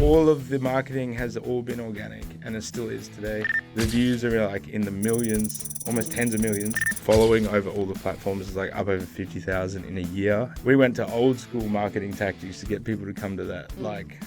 all of the marketing has all been organic, and it still is today. The views are like in the millions, almost tens of millions. Following over all the platforms is like up over 50,000 in a year. We went to old school marketing tactics to get people to come to that, like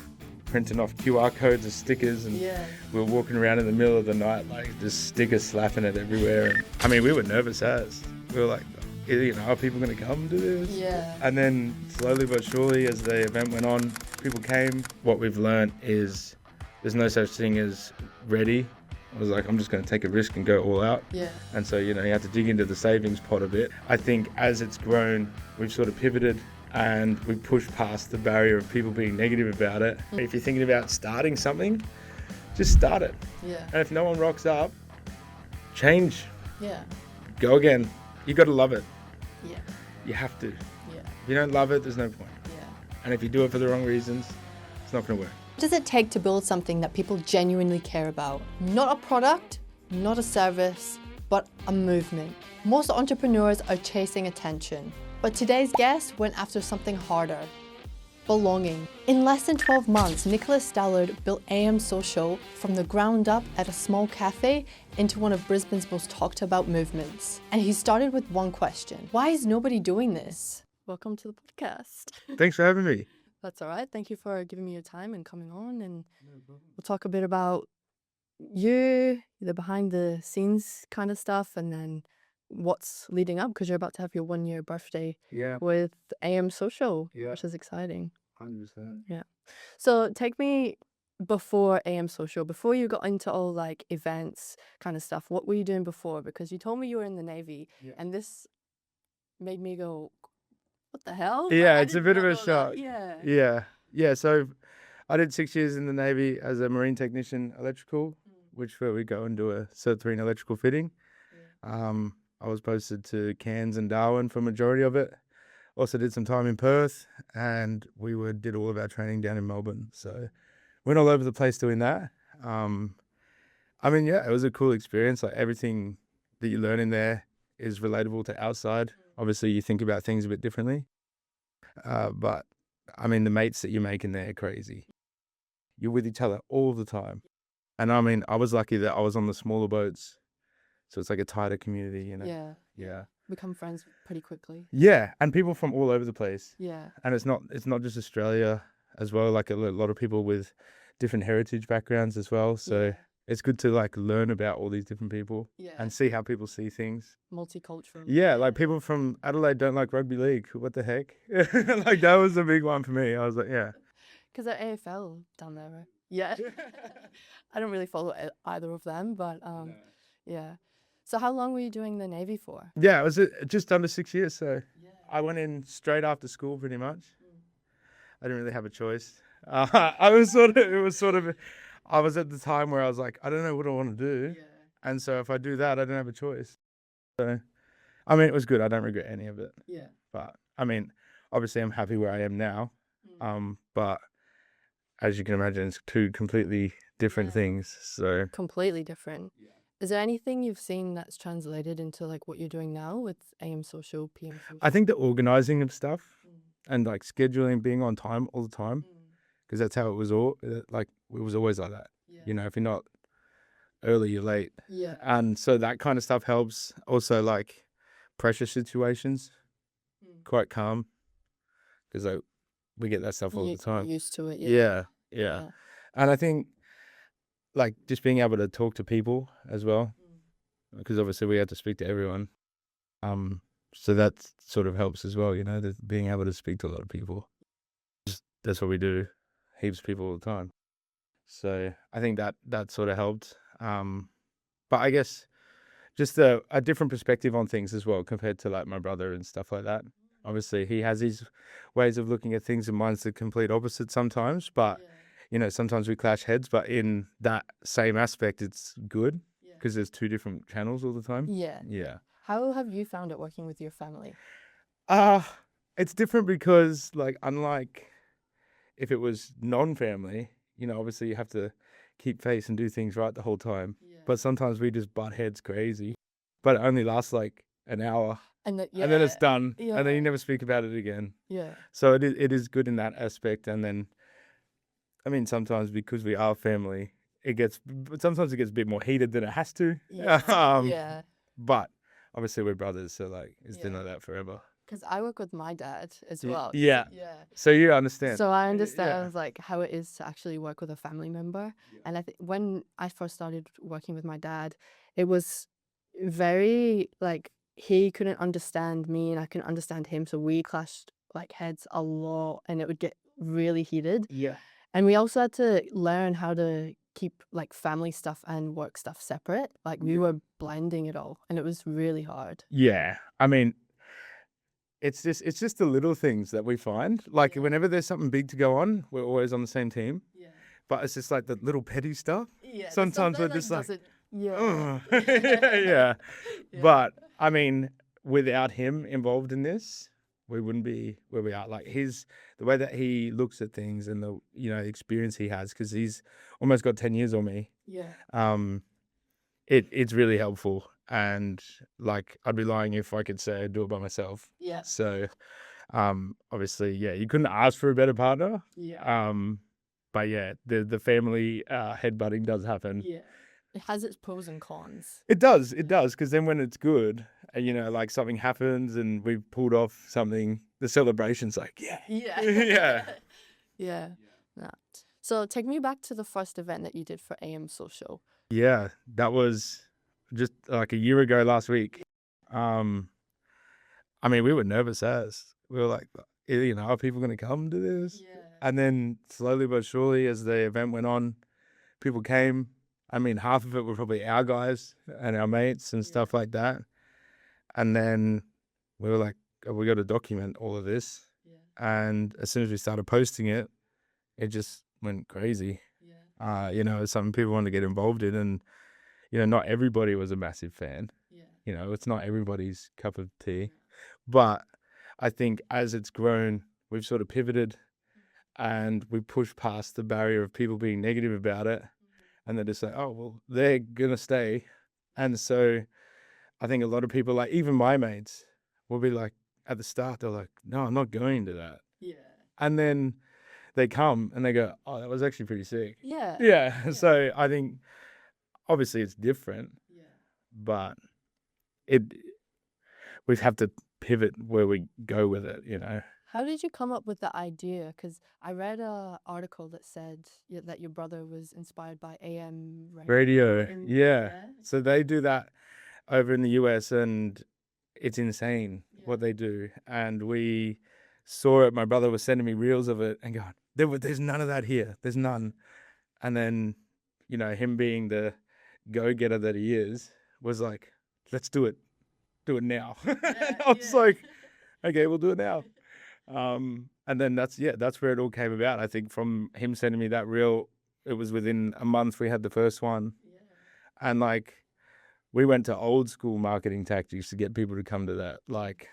printing off QR codes as stickers, and we were walking around in the middle of the night, like just stickers slapping it everywhere. And, I mean, we were nervous as. We were like, are people going to come to this? Yeah. And then slowly but surely, as the event went on, people came. What we've learned is there's no such thing as ready. I was like, I'm just going to take a risk and go all out. Yeah. And so, you have to dig into the savings pot a bit. I think as it's grown, we've sort of pivoted and we've pushed past the barrier of people being negative about it. If you're thinking about starting something, just start it. Yeah. And if no one rocks up, change. Yeah. Go again. You got to love it. Yeah. You have to. Yeah. If you don't love it, there's no point. Yeah. And if you do it for the wrong reasons, it's not going to work. What does it take to build something that people genuinely care about? Not a product, not a service, but a movement. Most entrepreneurs are chasing attention, but today's guest went after something harder. Belonging. In less than 12 months, Nicholas Stallard built AM Social from the ground up at a small cafe into one of Brisbane's most talked about movements. And he started with one question: why is nobody doing this? Welcome to the podcast. Thanks for having me. That's all right. Thank you for giving me your time and coming on. And we'll talk a bit about you, the behind the scenes kind of stuff, and then what's leading up, because you're about to have your 1 year birthday with AM Social, which is exciting. 100%. Yeah. So take me before AM Social, before you got into all like events kind of stuff. What were you doing before? Because you told me you were in the Navy, and this made me go, what the hell? Yeah, I it's a did bit not of a know that. shock. Yeah. Yeah. So I did 6 years in the Navy as a marine technician electrical, which where we go and do a Cert 3 in electrical fitting. I was posted to Cairns and Darwin for majority of it. Also did some time in Perth, and we did all of our training down in Melbourne. So went all over the place doing that. I mean, yeah, it was a cool experience. Like everything that you learn in there is relatable to outside. Obviously, you think about things a bit differently. But I mean, the mates that you make in there are crazy. You're with each other all the time. And I mean, I was lucky that I was on the smaller boats. So it's like a tighter community, Yeah. Become friends pretty quickly. Yeah, and people from all over the place. Yeah. And it's not just Australia as well, like a lot of people with different heritage backgrounds as well. So it's good to like learn about all these different people and see how people see things. Multicultural. Yeah, like people from Adelaide don't like rugby league. What the heck? Like that was a big one for me. I was like, yeah. Because they're AFL down there, right? Yeah. I don't really follow either of them, but yeah. So how long were you doing the Navy for? Yeah, it was just under 6 years. So I went in straight after school pretty much. I didn't really have a choice. I was at the time where I was like, I don't know what I want to do. And so if I do that, I don't have a choice. So, I mean, it was good. I don't regret any of it. Yeah. But I mean, obviously I'm happy where I am now. But as you can imagine, it's two completely different things. So completely different. Yeah. Is there anything you've seen that's translated into like what you're doing now with AM Social, PM Social? I think the organizing of stuff and like scheduling, being on time all the time, because that's how it was it was always like that. Yeah. If you're not early, you're late. Yeah. And so that kind of stuff helps. Also like pressure situations, quite calm, because like we get that stuff all the time. You're used to it. Yeah. And I think like just being able to talk to people as well, because obviously we have to speak to everyone. So that sort of helps as well, being able to speak to a lot of people. That's what we do, heaps of people all the time. So I think that sort of helped. But I guess just a different perspective on things as well compared to like my brother and stuff like that. Obviously he has his ways of looking at things and mine's the complete opposite sometimes, but sometimes we clash heads, but in that same aspect, it's good because there's two different channels all the time. Yeah. How have you found it working with your family? It's different because like, unlike if it was non-family, obviously you have to keep face and do things right the whole time. Yeah. But sometimes we just butt heads crazy, but it only lasts like an hour. And then it's done. Yeah. And then you never speak about it again. Yeah. So it is good in that aspect. And then I mean, sometimes because we are family, sometimes it gets a bit more heated than it has to. Yeah. But obviously we're brothers, so like it's been Yeah. like that forever. Because I work with my dad as well. Yeah. Yeah. So you understand. So I understand Yeah. like how it is to actually work with a family member. Yeah. And I think when I first started working with my dad, it was very like he couldn't understand me and I couldn't understand him. So we clashed like heads a lot and it would get really heated. Yeah. And we also had to learn how to keep like family stuff and work stuff separate. Like we were blending it all and it was really hard. Yeah. I mean, it's just the little things that we find. Like whenever there's something big to go on, we're always on the same team. Yeah. But it's just like the little petty stuff. Yeah. Sometimes we're just like, yeah. yeah. But I mean, without him involved in this, we wouldn't be where we are. Like the way that he looks at things and the experience he has, because he's almost got 10 years on me. Yeah. It's really helpful. And like I'd be lying if I could say I'd do it by myself. Yeah. So obviously, yeah, you couldn't ask for a better partner. Yeah. But yeah, the family headbutting does happen. Yeah. It has its pros and cons. It does, because then when it's good, like something happens and we've pulled off something, the celebration's like, yeah. Yeah. Yeah. Yeah. So take me back to the first event that you did for AM Social. Yeah, that was just like a year ago last week. I mean, we were nervous as. We were like, are people going to come to this? Yeah. And then slowly but surely, as the event went on, people came. I mean, half of it were probably our guys and our mates and stuff like that. And then we were like, oh, we got to document all of this. Yeah. And as soon as we started posting it, it just went crazy. Yeah. Some people wanted to get involved in, and not everybody was a massive fan. Yeah. It's not everybody's cup of tea. But I think as it's grown, we've sort of pivoted and we pushed past the barrier of people being negative about it. And they're just like, oh, well, they're going to stay. And so I think a lot of people, like even my mates, will be like, at the start, they're like, no, I'm not going to that. Yeah. And then they come and they go, oh, that was actually pretty sick. Yeah. Yeah. So I think obviously it's different, but we have to pivot where we go with it, How did you come up with the idea? Because I read an article that said that your brother was inspired by AM radio. Yeah. So they do that over in the US, and it's insane what they do. And we saw it. My brother was sending me reels of it and going, there's none of that here. There's none. And then, him being the go-getter that he is, was like, let's do it. Do it now. I was like, okay, we'll do it now. And then that's where it all came about. I think from him sending me that reel, it was within a month we had the first one. Yeah. And like, we went to old school marketing tactics to get people to come to that, like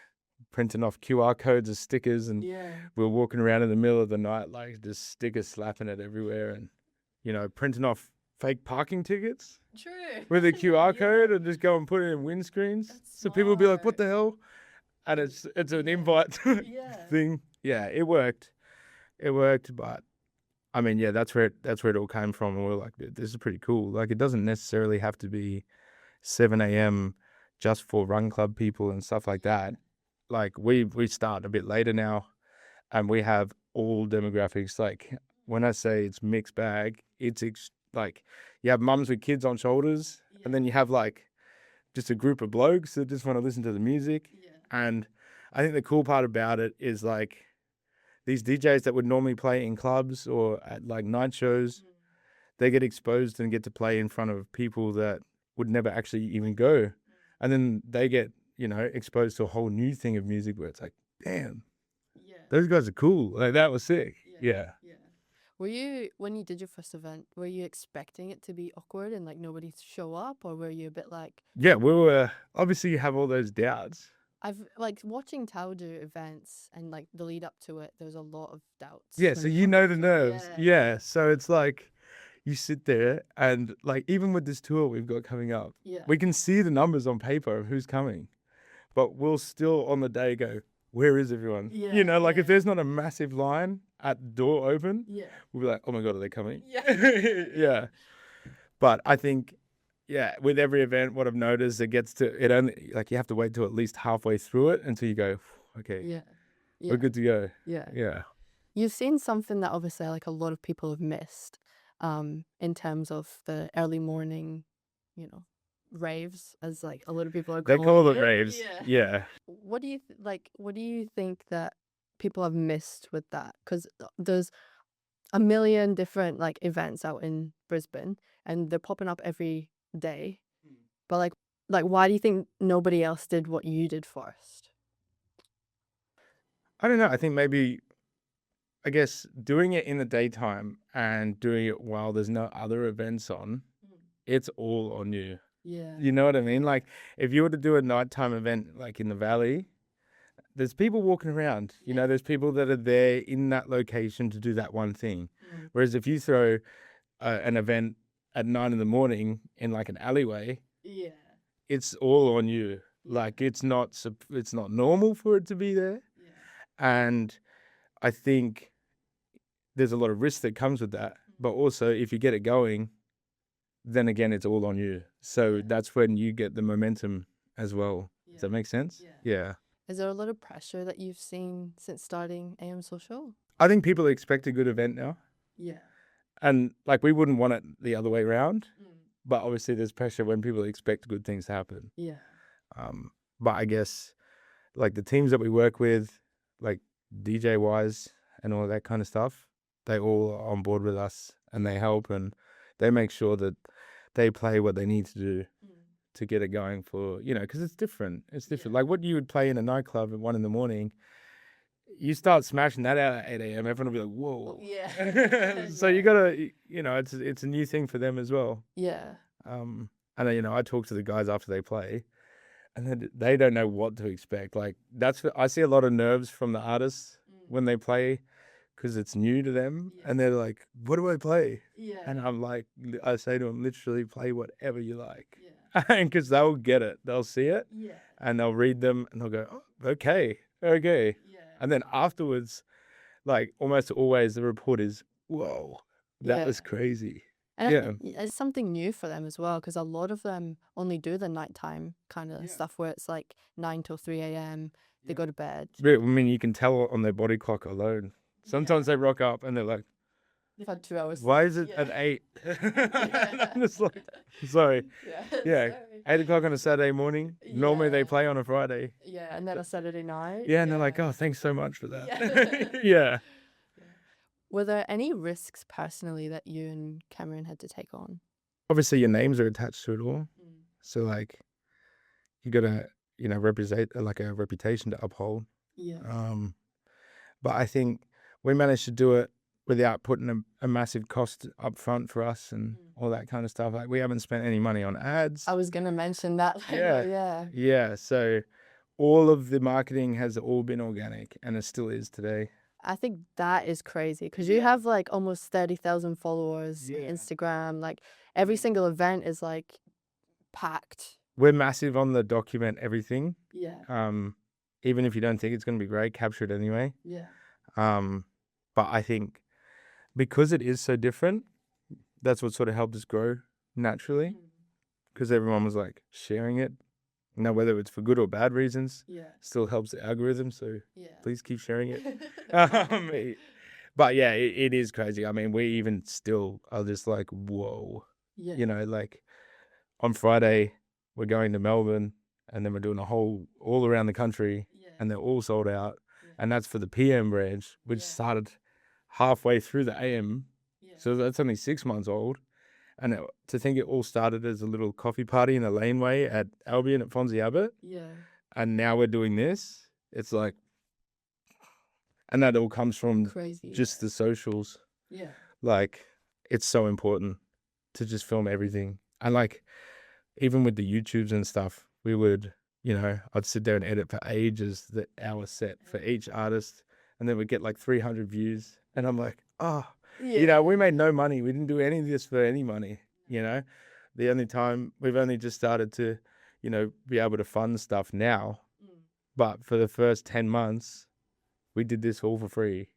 printing off QR codes as stickers, and we were walking around in the middle of the night, like just stickers slapping it everywhere, and printing off fake parking tickets. True. With a QR code and just go and put it in windscreens. So people would be like, what the hell? And it's an invite thing. Yeah, it worked. But I mean, that's where it all came from. And we're like, this is pretty cool. Like, it doesn't necessarily have to be 7 a.m. just for run club people and stuff like that. Like, we start a bit later now, and we have all demographics. Like, when I say it's mixed bag, it's like you have mums with kids on shoulders, and then you have like just a group of blokes that just want to listen to the music. And I think the cool part about it is like these DJs that would normally play in clubs or at like night shows, they get exposed and get to play in front of people that would never actually even go. And then they get, exposed to a whole new thing of music where it's like, damn, those guys are cool. Like, that was sick. Yeah. Were you, when you did your first event, were you expecting it to be awkward and like nobody show up, or were you a bit like? Yeah, we were. Obviously, you have all those doubts. I've like watching Tao do events and like the lead up to it, there's a lot of doubts. Yeah, so the nerves. Yeah, so it's like you sit there and like even with this tour we've got coming up, we can see the numbers on paper of who's coming, but we'll still on the day go, where is everyone? If there's not a massive line at the door open, Yeah. we'll be like, oh my God, are they coming? Yeah. Yeah. But I think, yeah, with every event, what I've noticed, it only, like, you have to wait till at least halfway through it until you go, okay, Yeah. we're good to go. Yeah. Yeah. You've seen something that obviously like a lot of people have missed, in terms of the early morning, raves, as like a lot of people are They calling call it it. raves. Yeah. Yeah. What do you what do you think that people have missed with that? Because there's a million different like events out in Brisbane, and they're popping up every day. But like why do you think nobody else did what you did first? I don't know. I think maybe, I guess, doing it in the daytime and doing it while there's no other events on, it's all on you. Yeah. You know what I mean? Like, if you were to do a nighttime event, like in the valley, there's people walking around. You know, there's people that are there in that location to do that one thing. Whereas if you throw an event at 9 a.m. in like an alleyway, Yeah. it's all on you. Like, it's not normal for it to be there. Yeah. And I think there's a lot of risk that comes with that. But also, if you get it going, then again, it's all on you. So that's when you get the momentum as well. Does that make sense? Yeah. Is there a lot of pressure that you've seen since starting AM Social? I think people expect a good event now. Yeah. And like, we wouldn't want it the other way around. But obviously there's pressure when people expect good things to happen. Yeah. But I guess like the teams that we work with, like DJ wise and all that kind of stuff, they all are on board with us and they help and they make sure that they play what they need to do to get it going for, because it's different. It's different. Like what you would play in a nightclub at 1 a.m, you start smashing that out at 8 a.m, everyone will be like, whoa. Yeah. So you gotta, it's a new thing for them as well. Yeah. And I talk to the guys after they play and then they don't know what to expect. Like I see a lot of nerves from the artists when they play because it's new to them and they're like, what do I play? Yeah. And I say to them, literally play whatever you like. Yeah. And because they'll get it, they'll see it and they'll read them and they'll go, oh, okay. Yeah. And then afterwards, like almost always the report is, whoa, that was crazy. And it's something new for them as well, because a lot of them only do the nighttime kind of stuff where it's like 9 till 3 a.m. They go to bed. I mean, you can tell on their body clock alone. Sometimes they rock up and they're like, they've had 2 hours. Why is it at 8? I'm just like, sorry. Yeah. 8 o'clock on a Saturday morning. Normally they play on a Friday. Yeah, and then a Saturday night. Yeah, and they're like, oh, thanks so much for that. Yeah. Were there any risks personally that you and Cameron had to take on? Obviously, your names are attached to it all. So, like, you got to, represent like a reputation to uphold. Yeah. But I think we managed to do it without putting a massive cost up front for us and all that kind of stuff. Like, we haven't spent any money on ads. I was going to mention that. Yeah. So all of the marketing has all been organic and it still is today. I think that is crazy because you have like almost 30,000 followers on Instagram. Like every single event is like packed. We're massive on the document everything. Yeah. Even if you don't think it's going to be great, capture it anyway. Yeah. But I think because it is so different, that's what sort of helped us grow naturally. Because everyone was like sharing it. Whether it's for good or bad reasons, still helps the algorithm. So please keep sharing it. But yeah, it is crazy. I mean, we even still are just like, whoa. Yeah. Like on Friday, we're going to Melbourne and then we're doing all around the country and they're all sold out. And that's for the PM branch, which started halfway through the AM. So that's only 6 months old. And to think it all started as a little coffee party in a laneway at Albion at Fonzie Abbott. Yeah. And now we're doing this. It's like, and that all comes from just the socials. Yeah. Like, it's so important to just film everything. And like, even with the YouTubes and stuff, we would, I'd sit there and edit for ages, our set for each artist. And then we'd get like 300 views. And I'm like, oh. Yeah. We made no money. We didn't do any of this for any money, The only time we've only just started to, be able to fund stuff now. But for the first 10 months, we did this all for free.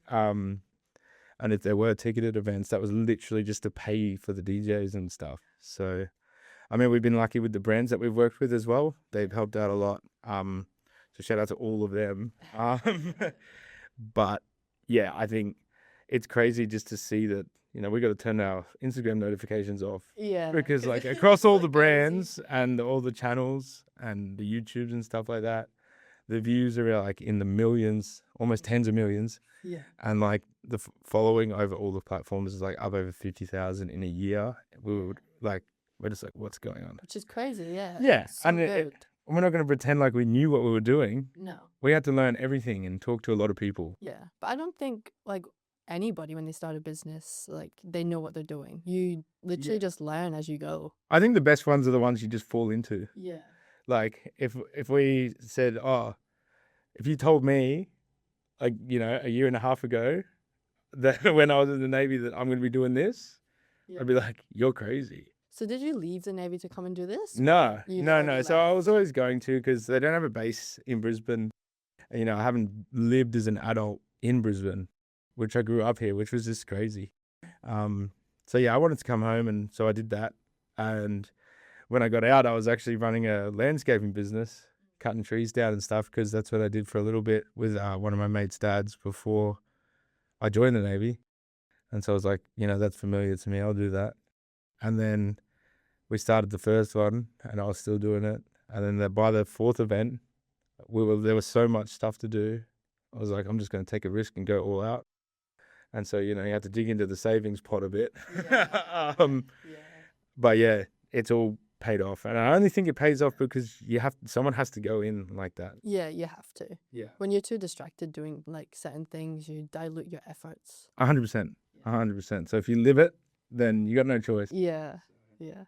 And if there were ticketed events, that was literally just to pay for the DJs and stuff. So, I mean, we've been lucky with the brands that we've worked with as well. They've helped out a lot. So shout out to all of them. But yeah, I think it's crazy just to see that, you know, we got to turn our Instagram notifications off. Yeah. Because like across all the brands and all the channels and the YouTubes and stuff like that, the views are like in the millions, almost tens of millions. Yeah. And like the following over all the platforms is like up over 50,000 in a year. We're just like, what's going on? Which is crazy, yeah. Yeah. So And good. we're not going to pretend like we knew what we were doing. No. We had to learn everything and talk to a lot of people. Yeah. But I don't think like anybody when they start a business, like they know what they're doing. You literally just learn as you go. I think the best ones are the ones you just fall into. Yeah. Like if we said, oh, if you told me, like, you know, a year and a half ago that when I was in the Navy that I'm going to be doing this, I'd be like, you're crazy. So did you leave the Navy to come and do this? No. already So I left? was always going to, because they don't have a base in Brisbane. You know, I haven't lived as an adult in Brisbane, which I grew up here, which was just crazy. So yeah, I wanted to come home, and so I did that. And when I got out, I was actually running a landscaping business, cutting trees down and stuff, because that's what I did for a little bit with one of my mate's dads before I joined the Navy. And so I was like, you know, that's familiar to me. I'll do that. And then we started the first one, and I was still doing it. And then by the fourth event, there was so much stuff to do. I was like, I'm just going to take a risk and go all out. And so, you know, you have to dig into the savings pot a bit. But yeah, it's all paid off. And I only think it pays off because someone has to go in like that. Yeah, you have to. Yeah. When you're too distracted doing like certain things, you dilute your efforts. 100%. 100%. So if you live it, then you got no choice. Yeah. Yeah.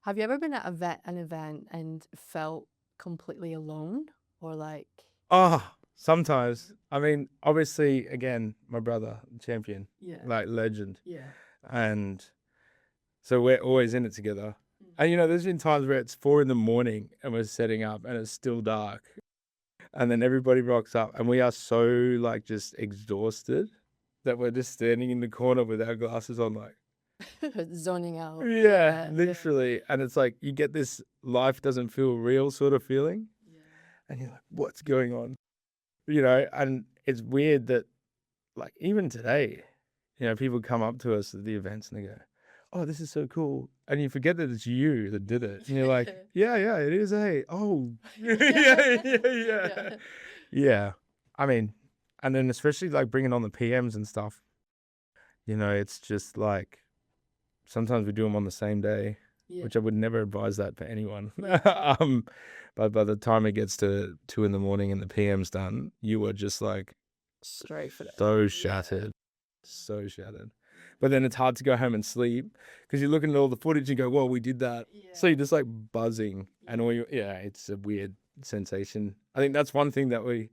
Have you ever been at an event and felt completely alone or like? Oh, sometimes. I mean, obviously, again, my brother, champion, like legend. Yeah. And so we're always in it together. And, you know, there's been times where it's 4 a.m. and we're setting up and it's still dark. And then everybody rocks up and we are so like just exhausted that we're just standing in the corner with our glasses on, like, zoning out. Yeah, literally. And it's like you get this life doesn't feel real sort of feeling. Yeah. And you're like, what's going on? You know, and it's weird that like even today, you know, people come up to us at the events and they go, oh, this is so cool. And you forget that it's you that did it. And you're like, yeah, it is. Hey, oh, yeah. I mean, and then especially like bringing on the PMs and stuff, you know, it's just like, sometimes we do them on the same day, which I would never advise that for anyone. But by the time it gets to 2 a.m. and the PM's done, you are just like straight for so shattered. But then it's hard to go home and sleep because you're looking at all the footage and go, "Well, we did that." So you're just like buzzing, and it's a weird sensation. I think that's one thing that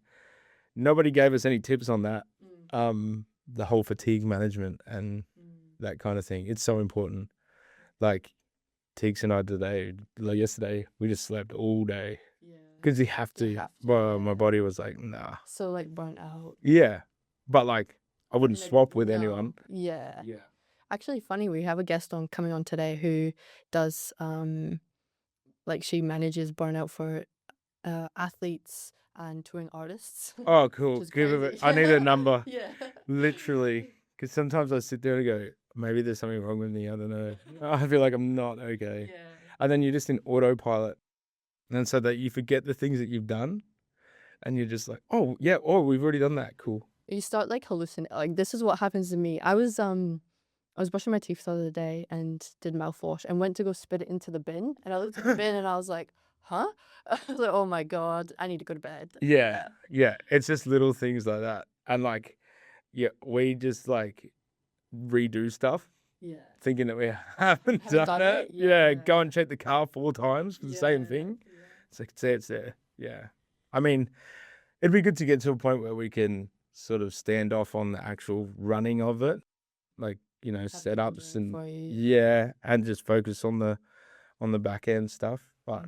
nobody gave us any tips on that. The whole fatigue management and that kind of thing. It's so important. Like Teeks and I yesterday, we just slept all day because you have to. Well, my body was like, nah. So like burnt out. Yeah, but like I wouldn't swap with anyone. Yeah. Actually, funny, we have a guest coming on today who does like she manages burnout for athletes and touring artists. Oh, cool. I need a number. Yeah. Literally, because sometimes I sit there and go, maybe there's something wrong with me. I don't know. I feel like I'm not okay. Yeah. And then you're just in autopilot. And so that you forget the things that you've done. And you're just like, oh, yeah. Oh, we've already done that. Cool. You start like hallucinating. Like this is what happens to me. I was brushing my teeth the other day and did mouthwash and went to go spit it into the bin. And I looked at the bin and I was like, huh? I was like, oh my God, I need to go to bed. Yeah. It's just little things like that. And like, we just like redo stuff. Yeah. Thinking that we haven't done it. Yeah. Go and check the car 4 times for the same thing. Yeah. It's like, say it's there. Yeah. I mean, it'd be good to get to a point where we can sort of stand off on the actual running of it. Like, you know, setups and and just focus on the back end stuff. But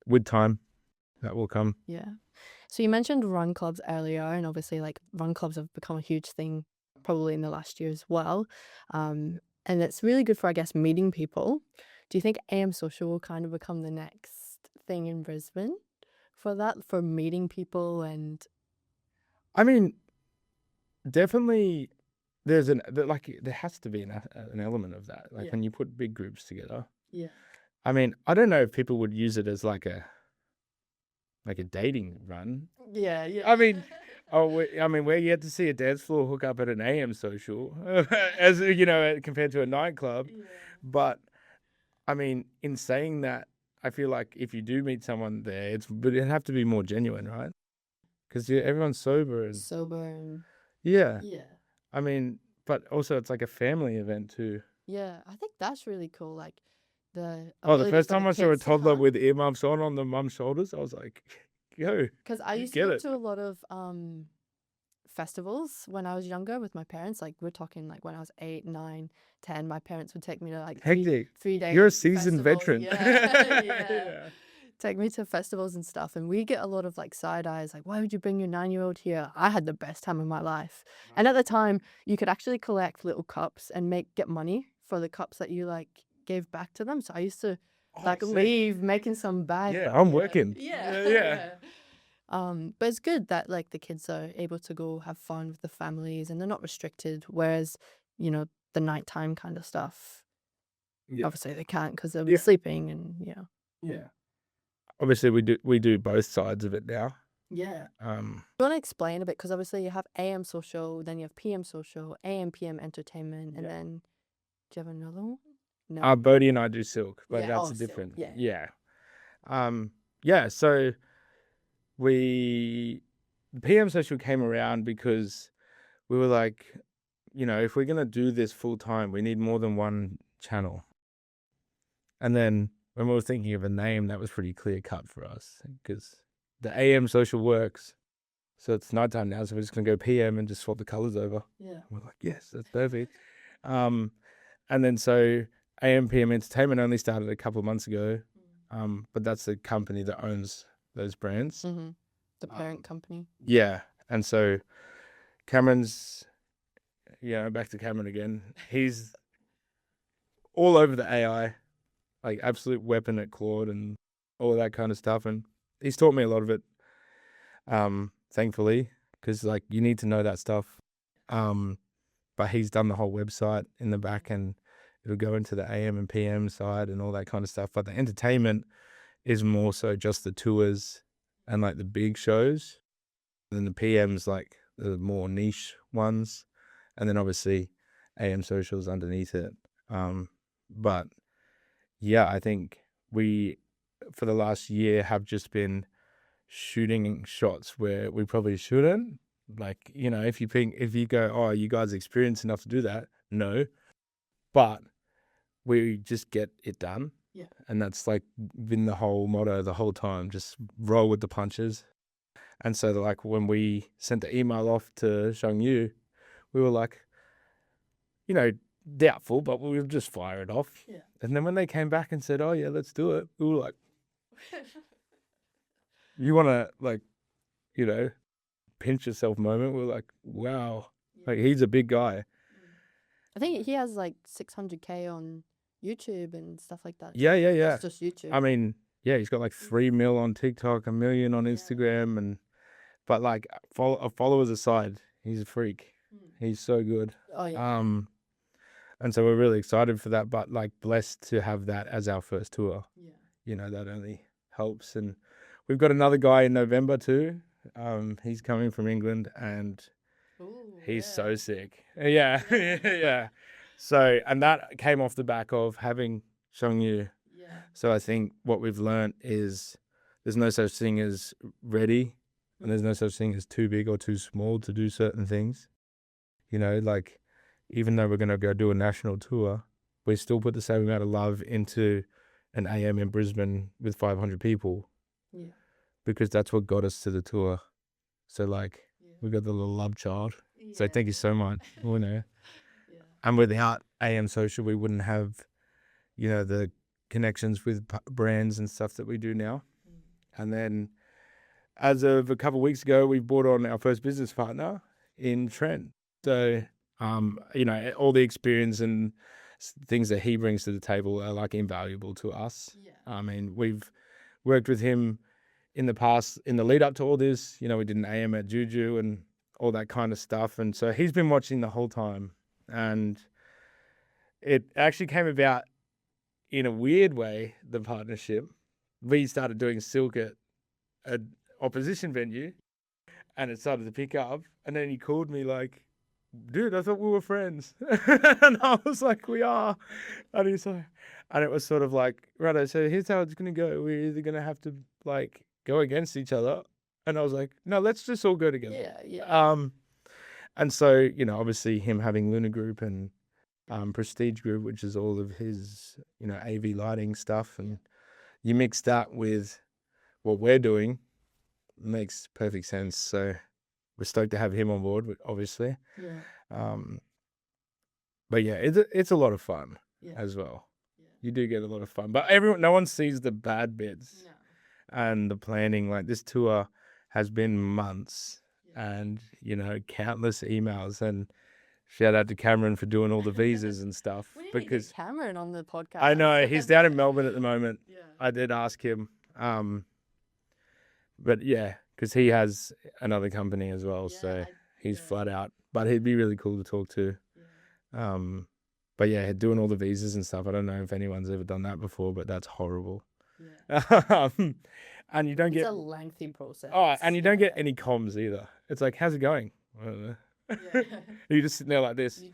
with time, that will come. Yeah. So you mentioned run clubs earlier, and obviously like run clubs have become a huge thing probably in the last year as well. And it's really good for, I guess, meeting people. Do you think AM Social will kind of become the next thing in Brisbane for that, for meeting people? And I mean, definitely there has to be an element of that. Like Yeah. when you put big groups together. yeah, I mean, I don't know if people would use it as like a dating run. yeah, I mean, where you had to see a dance floor hook up at an AM social, as you know, compared to a nightclub. But I mean, in saying that, I feel like if you do meet someone there, but it'd have to be more genuine, right? Because everyone's sober and sober and yeah. yeah. I mean, but also it's like a family event too. Yeah, I think that's really cool. Like the Oh, the ability first for the time I saw a kids to toddler come. with earmuffs on the mum's shoulders, I was like, yo, Because I used to get go it. to a lot of festivals when I was younger with my parents. Like we're talking like when I was 8, 9, 10, my parents would take me to like Hectic. 3 day. You're a seasoned festivals. veteran. Yeah. Yeah. Take me to festivals and stuff, and we get a lot of like side eyes, like, why would you bring your 9-year-old here? I had the best time of my life. And at the time, you could actually collect little cups and get money for the cups that you like gave back to them. So I used to like leave making some bag. Yeah, I'm working. Yeah. But it's good that like the kids are able to go have fun with the families and they're not restricted. Whereas, you know, the nighttime kind of stuff, Yeah. obviously they can't because they're Yeah. sleeping and Yeah. Obviously, we do both sides of it now. Yeah. Do you want to explain a bit? Because obviously you have AM social, then you have PM social, AM, PM entertainment, and then do you have another one? No. Bodhi and I do silk, but Yeah, that's Silk, different. yeah. Yeah. So PM social came around because we were like, you know, if we're gonna do this full time, we need more than one channel. And then when we were thinking of a name, that was pretty clear cut for us because the AM social works. So it's nighttime now, so we're just gonna go PM and just swap the colors over. Yeah. We're like, yes, that's perfect. And then so AM PM Entertainment only started a couple of months ago, but that's the company that owns those brands. Mm-hmm. The parent company. Yeah, and so Cameron's, back to Cameron again. He's all over the AI, like absolute weapon at Claude and all of that kind of stuff, and he's taught me a lot of it. Thankfully, because like you need to know that stuff. But he's done the whole website in the back, and it'll go into the AM and PM side and all that kind of stuff. But the entertainment is more so just the tours and like the big shows. And then the PM's like the more niche ones, and then obviously AM socials underneath it. But yeah, I think we for the last year have just been shooting shots where we probably shouldn't. Like, you know, if you go, oh, you guys are experienced enough to do that. No, but we just get it done. Yeah. And that's like been the whole motto the whole time, just roll with the punches. And so like when we sent the email off to Shang Yu, we were like, you know, doubtful, but we'll just fire it off. Yeah. And then when they came back and said, oh yeah, let's do it, we were like, you want to like, you know, pinch yourself moment. We're like, wow, like he's a big guy. I think he has like 600K on YouTube and stuff like that. Yeah. That's just YouTube. I mean, yeah, he's got like 3 mil on TikTok, 1 million on Instagram, but like followers aside, he's a freak. He's so good. Oh yeah. And so we're really excited for that, but like blessed to have that as our first tour. Yeah. You know, that only helps. And we've got another guy in November too. He's coming from England and he's so sick. Yeah. Yeah. So, and that came off the back of having Shang Yu. Yeah. So I think what we've learned is there's no such thing as ready and there's no such thing as too big or too small to do certain things. You know, like even though we're going to go do a national tour, we still put the same amount of love into an AM in Brisbane with 500 people. Yeah. Because that's what got us to the tour. So like we got the little love child. Yeah. So thank you so much. You know. Yeah. And without AM Social, we wouldn't have, you know, the connections with brands and stuff that we do now. And then as of a couple of weeks ago, we brought on our first business partner in Trent. So, all the experience and things that he brings to the table are like invaluable to us. Yeah. I mean, we've worked with him in the past, in the lead up to all this. We did an AM at Juju and all that kind of stuff. And so he's been watching the whole time. And it actually came about in a weird way, the partnership. We started doing Silk at an opposition venue and it started to pick up. And then he called me like, dude, I thought we were friends. And I was like, we are. And he's like, and it was sort of like, right, so here's how it's going to go. We're either going to have to like go against each other. And I was like, no, let's just all go together. Yeah. And so, obviously him having Luna Group and Prestige Group, which is all of his, AV lighting stuff. And you mix that with what we're doing, makes perfect sense. So we're stoked to have him on board, obviously. Yeah. But yeah, it's a lot of fun as well. Yeah. You do get a lot of fun, but no one sees the bad bits and the planning. Like this tour has been months and, countless emails, and shout out to Cameron for doing all the visas and stuff. We need because to get Cameron on the podcast. I know he's down in Melbourne at the moment. Yeah. I did ask him. But yeah, because he has another company as well, so he's flat out. But he'd be really cool to talk to. Yeah. But yeah, doing all the visas and stuff. I don't know if anyone's ever done that before, but that's horrible. Yeah. And you don't It's a lengthy process. Oh, and you don't get any comms either. It's like, how's it going? I don't know. Yeah. You just sitting there like this.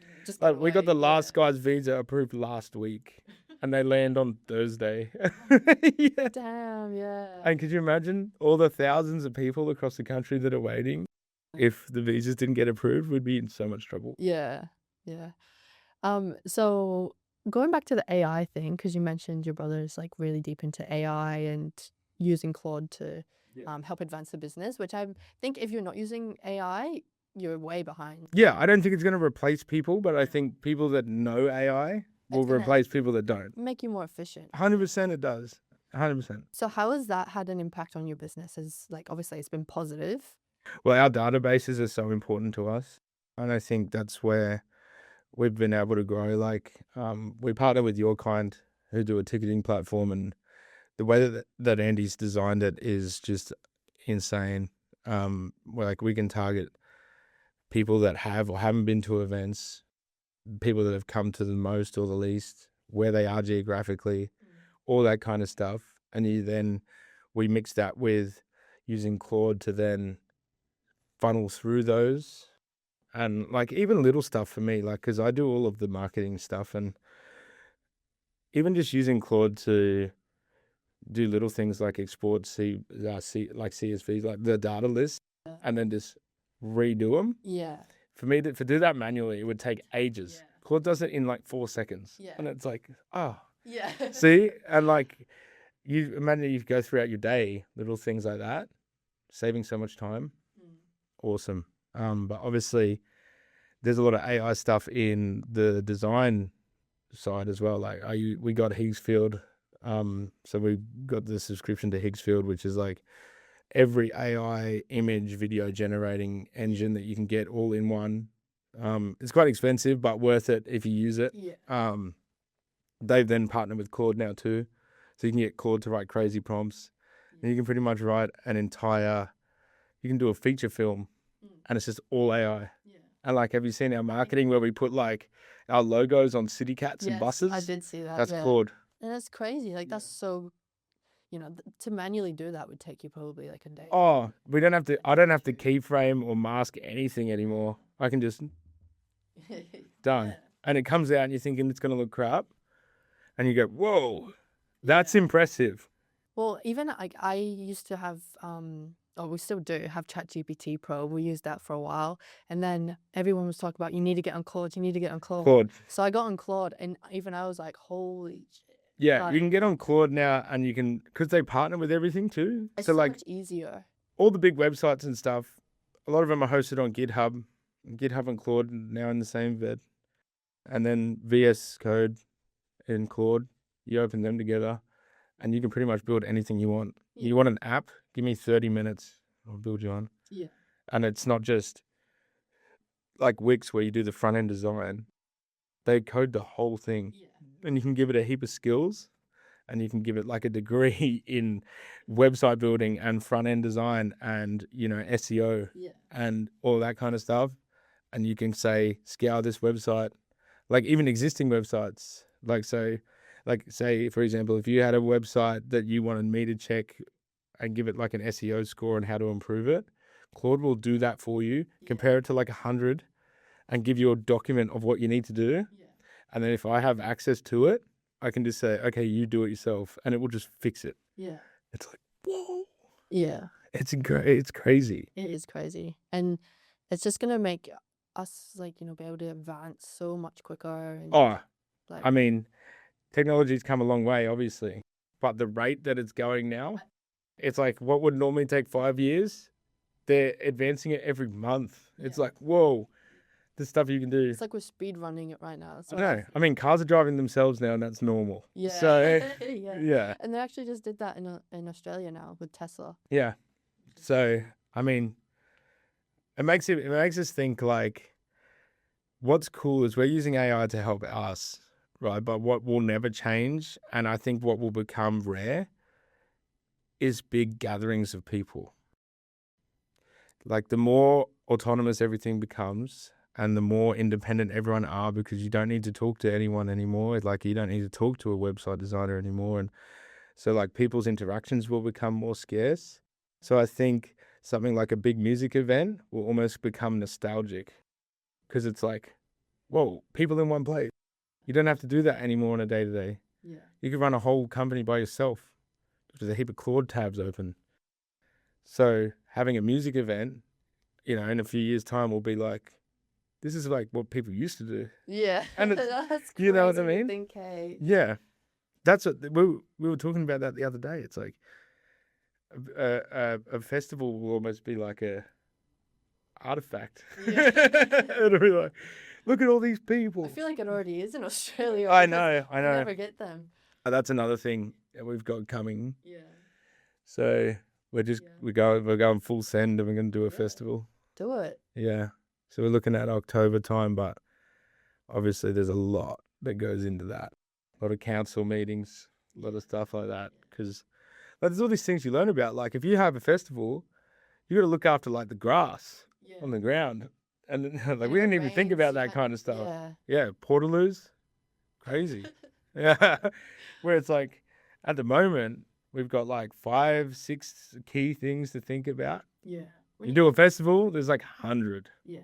Like, we got the last guy's visa approved last week. And they land on Thursday. Yeah. Damn, yeah. And could you imagine all the thousands of people across the country that are waiting? If the visas didn't get approved, we'd be in so much trouble. Yeah. So going back to the AI thing, because you mentioned your brother's like really deep into AI and using Claude to help advance the business, which I think if you're not using AI, you're way behind. Yeah, I don't think it's going to replace people, but I think people that know AI will replace people that don't. Make you more efficient. 100% it does. 100%. So how has that had an impact on your business? Like, obviously it's been positive. Well, our databases are so important to us. And I think that's where we've been able to grow. Like, we partner with Your Kind, who do a ticketing platform, and the way that Andy's designed it is just insane. Like, we can target people that have or haven't been to events, people that have come to the most or the least, where they are geographically, all that kind of stuff. And we mix that with using Claude to then funnel through those. And like even little stuff for me, like, because I do all of the marketing stuff, and even just using Claude to do little things like export CSVs, like the data list, and then just redo them. Yeah. For me to do that manually, it would take ages. Yeah. Claude does it in like 4 seconds. Yeah. And it's like, yeah. See? And like, you imagine you go throughout your day, little things like that, saving so much time. Awesome. But obviously there's a lot of AI stuff in the design side as well. Like we got Higgsfield. So we got the subscription to Higgsfield, which is like every AI image video generating engine that you can get all in one. It's quite expensive, but worth it if you use it. Yeah. They've then partnered with Claude now too. So you can get Claude to write crazy prompts. And you can pretty much write you can do a feature film and it's just all AI. Yeah. And like, have you seen our marketing where we put like our logos on city cats and buses? I did see that. That's Claude. And that's crazy. Like that's so, to manually do that would take you probably like a day. Oh, I don't have to keyframe or mask anything anymore. I can just done. Yeah. And it comes out and you're thinking it's going to look crap. And you go, whoa, that's impressive. Well, even like I used to have, we still do have ChatGPT Pro. We used that for a while. And then everyone was talking about, you need to get on Claude. Claude. So I got on Claude and even I was like, holy shit. Yeah, like, you can get on Claude now and you can, because they partner with everything too. It's so like, much easier. All the big websites and stuff, a lot of them are hosted on GitHub. GitHub and Claude now in the same bed. And then VS Code and Claude, you open them together and you can pretty much build anything you want. Yeah. You want an app? Give me 30 minutes or build you on. Yeah. And it's not just like Wix where you do the front end design. They code the whole thing. Yeah. And you can give it a heap of skills, and you can give it like a degree in website building and front end design and, SEO and all that kind of stuff. And you can say, scale this website, like even existing websites. Say, for example, if you had a website that you wanted me to check and give it like an SEO score and how to improve it, Claude will do that for you, compare it to like 100 and give you a document of what you need to do. Yeah. And then if I have access to it, I can just say, okay, you do it yourself, and it will just fix it. Yeah. It's like, whoa. Yeah. It's crazy. It is crazy. And it's just going to make us be able to advance so much quicker. And, technology's come a long way, obviously, but the rate that it's going now, it's like what would normally take 5 years, they're advancing it every month. Yeah. It's like, whoa, the stuff you can do. It's like we're speed running it right now. I know. Cars are driving themselves now, and that's normal. Yeah. So, yeah. And they actually just did that in Australia now with Tesla. Yeah. So, it makes us think like, what's cool is we're using AI to help us, right? But what will never change, and I think what will become rare, is big gatherings of people. Like the more autonomous everything becomes, and the more independent everyone are, because you don't need to talk to anyone anymore. Like you don't need to talk to a website designer anymore. And so like people's interactions will become more scarce. So I think something like a big music event will almost become nostalgic, because it's like, whoa, people in one place. You don't have to do that anymore on a day-to-day. Yeah. You can run a whole company by yourself. There's a heap of Claude tabs open. So having a music event, in a few years' time will be like, this is like what people used to do. Yeah. And that's crazy, you know what I mean? to think, hey. Yeah. That's what we were talking about that the other day. It's like a festival will almost be like a artifact. Yeah. It'll be like, look at all these people. I feel like it already is in Australia. I know. We never get them. That's another thing that we've got coming. Yeah. So we're going full send, and we're going to do a festival. Do it. Yeah. So we're looking at October time, but obviously there's a lot that goes into that. A lot of council meetings, a lot of stuff like that. Because there's all these things you learn about. Like if you have a festival, you got to look after like the grass on the ground. And like we didn't even think about that kind of stuff. Yeah. Portaloos, crazy. Yeah. Where it's like at the moment, we've got like 5-6 key things to think about. Yeah. You do a festival, there's like 100. Yeah.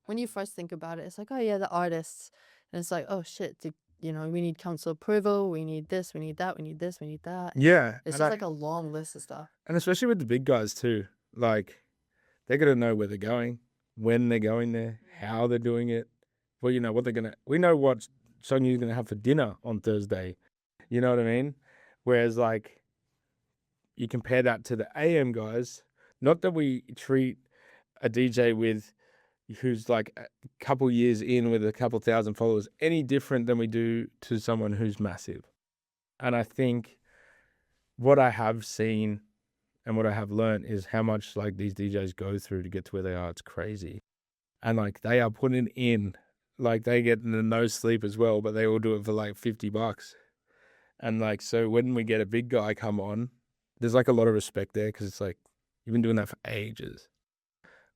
When you first think about it, it's like, oh yeah, the artists. And it's like, oh shit, we need council approval, we need this, we need that, we need this, we need that. Yeah. It's just like a long list of stuff. And especially with the big guys too. Like, they're going to know where they're going, when they're going there, how they're doing it. Well, what they're going to... We know what Sonya's going to have for dinner on Thursday. You know what I mean? Whereas, like, you compare that to the AM guys. Not that we treat a DJ who's like a couple years in with a couple thousand followers any different than we do to someone who's massive. And I think what I have seen and what I have learned is how much like these DJs go through to get to where they are. It's crazy. And like they are putting in, like they get the no sleep as well, but they all do it for like $50. And like, so when we get a big guy come on, there's like a lot of respect there, because it's like, you've been doing that for ages.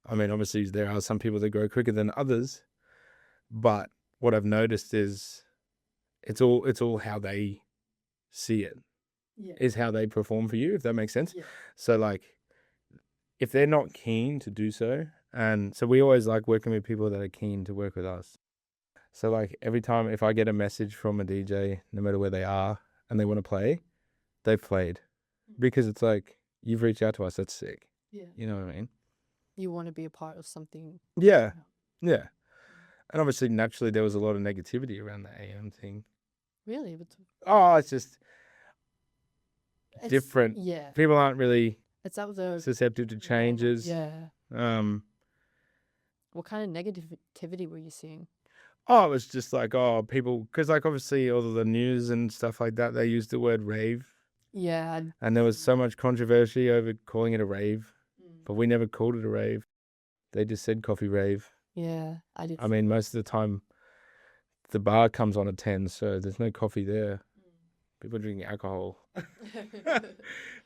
Obviously there are some people that grow quicker than others, but what I've noticed is it's all how they see it, is how they perform for you, if that makes sense. Yeah. So like, if they're not keen to do so, and so we always like working with people that are keen to work with us. So like every time if I get a message from a DJ, no matter where they are, and they want to play, they've played, because it's like, you've reached out to us, that's sick. Yeah. You know what I mean? You want to be a part of something. Yeah. Yeah. And obviously, naturally, there was a lot of negativity around the AM thing. Really? It's just different. Yeah. People aren't really susceptible to changes. Yeah. What kind of negativity were you seeing? It was just like, people, because like obviously all of the news and stuff like that, they used the word rave. Yeah. And there was so much controversy over calling it a rave. but we never called it a rave. They just said coffee rave. Yeah, I did. I mean, most of the time, the bar comes on at 10, so there's no coffee there. People are drinking alcohol.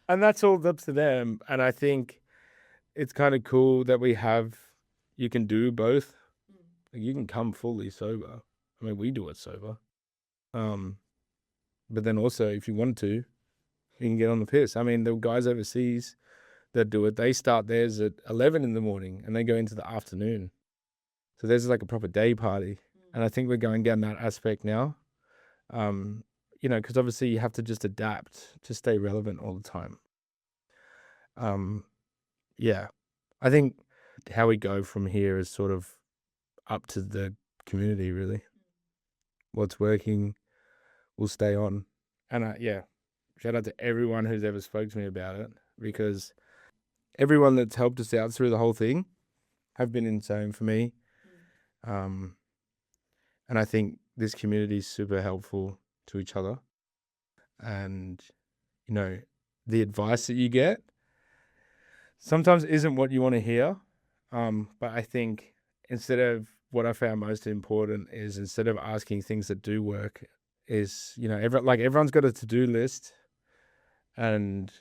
And that's all up to them. And I think it's kind of cool that you can do both. Like, you can come fully sober. I mean, we do it sober. But then also, if you want to, you can get on the piss. I mean, the guys overseas that do it, they start theirs at 11 in the morning and they go into the afternoon. So there's like a proper day party. And I think we're going down that aspect now. Because obviously you have to just adapt to stay relevant all the time. I think how we go from here is sort of up to the community, really. What's working will stay on. And shout out to everyone who's ever spoke to me about it, because everyone that's helped us out through the whole thing have been insane for me. And I think this community is super helpful to each other. And, the advice that you get sometimes isn't what you want to hear. But I think what I found most important is, instead of asking things that do work, is, everyone's got a to-do list and,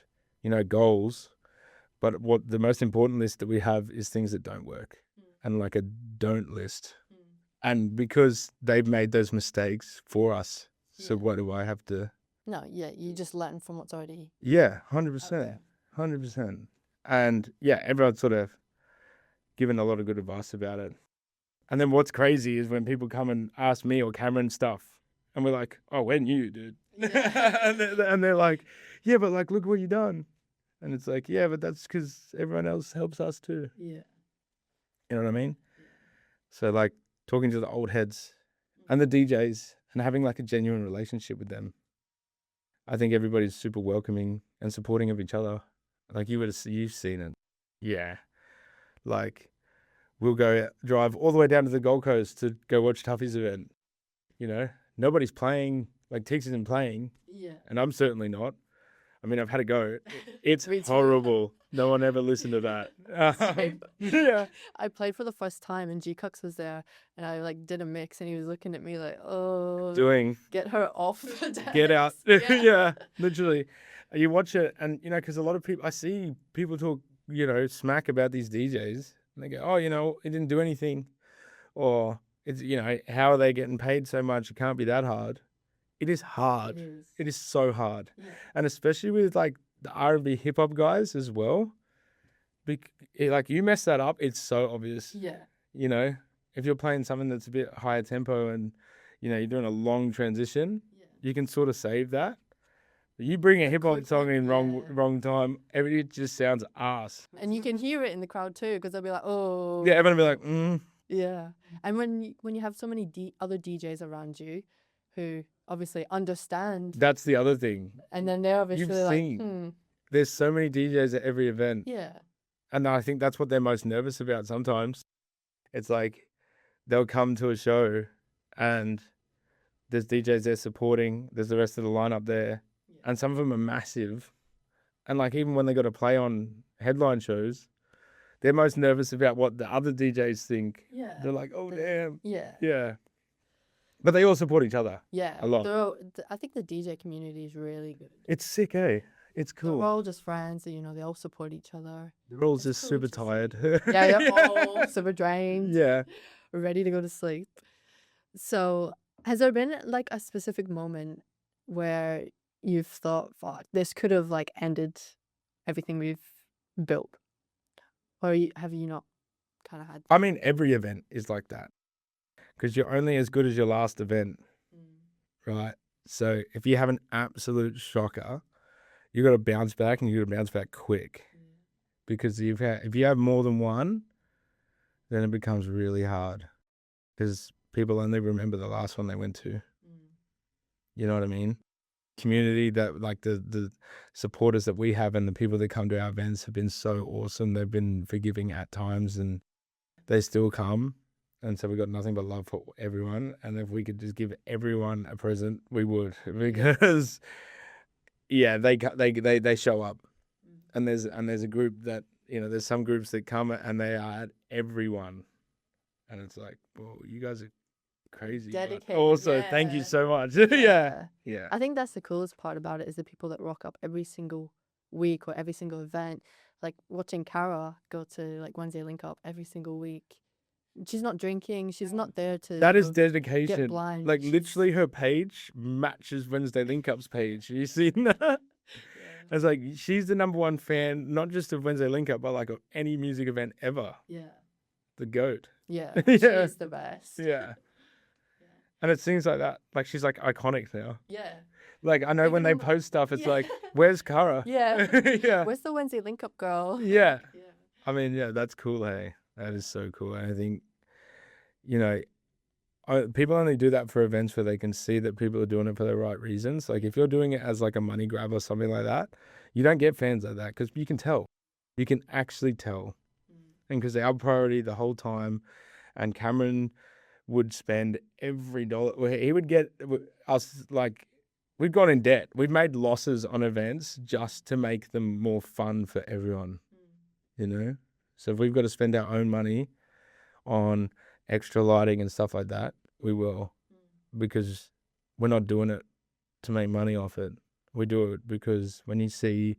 goals. But what the most important list that we have is things that don't work, and like a don't list. And because they've made those mistakes for us, so what do I have to? No, you just learn from what's already. 100%, 100%. And everyone's sort of given a lot of good advice about it. And then what's crazy is when people come and ask me or Cameron stuff, and we're like, "Oh, when you, dude," and they're like, "Yeah, but like, look what you done," and it's like, "Yeah, but that's because everyone else helps us too." Yeah. You know what I mean? So like talking to the old heads and the DJs and having like a genuine relationship with them. I think everybody's super welcoming and supporting of each other. Like you've seen it. Yeah. Like we'll go drive all the way down to the Gold Coast to go watch Tuffy's event. Nobody's playing, like Tix isn't playing. Yeah. And I'm certainly not. I mean, I've had a go. It's horrible. No one ever listened to that. Yeah. I played for the first time and G-Cux was there and I like did a mix and he was looking at me like, "Oh, get her off the desk. Get out." Yeah, literally. You watch it and, because a lot of people, I see people talk, smack about these DJs and they go, "Oh, it didn't do anything." Or it's, how are they getting paid so much? It can't be that hard. It is hard. It is so hard. Yeah. And especially with like the R&B hip hop guys as well. Like you mess that up, it's so obvious. Yeah. If you're playing something that's a bit higher tempo and, you're doing a long transition, you can sort of save that. But you bring a hip hop song in wrong time, it just sounds ass. And you can hear it in the crowd too, because they'll be like, "Oh." Yeah, everyone will be like, Yeah. And when you have so many other DJs around you who obviously understand. That's the other thing. And then they're obviously You've like, seen. There's so many DJs at every event. Yeah. And I think that's what they're most nervous about sometimes. It's like they'll come to a show and there's DJs there supporting, there's the rest of the lineup there. Yeah. And some of them are massive. And like even when they got to play on headline shows, they're most nervous about what the other DJs think. Yeah. They're like, "Oh, damn." Yeah. Yeah. But they all support each other. Yeah. A lot. I think the DJ community is really good. It's sick, eh? It's cool. They're all just friends, they all super each other. They're all just super tired. Yeah, they're all super drained. Yeah. Ready to go to sleep. So has there been like a specific moment where you've thought, "Fuck, this could have like ended everything we've built"? Or have you not kind of had that? I mean, every event is like that. Because you're only as good as your last event, right? So if you have an absolute shocker, you got to bounce back and you got to bounce back quick. Because if you have more than one, then it becomes really hard. Because people only remember the last one they went to. You know what I mean? Community that like the supporters that we have and the people that come to our events have been so awesome. They've been forgiving at times and they still come. And so we got nothing but love for everyone. And if we could just give everyone a present, we would, because they show up. And there's a group that you know, there's some groups that come and they are at everyone, and it's like, well, you guys are crazy. But Dedicated, also, thank you yeah. so much. Yeah. Yeah. I think that's the coolest part about it is the people that rock up every single week or every single event. Like watching Cara go to like Wednesday Link Up every single week. She's not drinking. She's not there to That you is know, dedication. get blind. Like She's- literally, her page matches Wednesday Link Up's page. You seen that? Yeah. It's like she's the #1 fan, not just of Wednesday Link Up, but like of any music event ever. Yeah. The GOAT. Yeah. Yeah. She is the best. Yeah. And it's things like that. Like she's like iconic now. Yeah. Like I know Even when they on the- post stuff, it's Yeah. like, where's Cara? Yeah. Yeah. Where's the Wednesday Link Up girl? Yeah. Yeah. I mean, yeah, that's cool. Hey, that is so cool. And I think, you know, people only do that for events where they can see that people are doing it for the right reasons. Like if you're doing it as like a money grab or something like that, you don't get fans like that because you can tell. You can actually tell. And because our priority the whole time, and Cameron would spend every dollar. He would get us like, we've gone in debt. We've made losses on events just to make them more fun for everyone, you know? So if we've got to spend our own money on extra lighting and stuff like that, we will, because we're not doing it to make money off it. We do it because when you see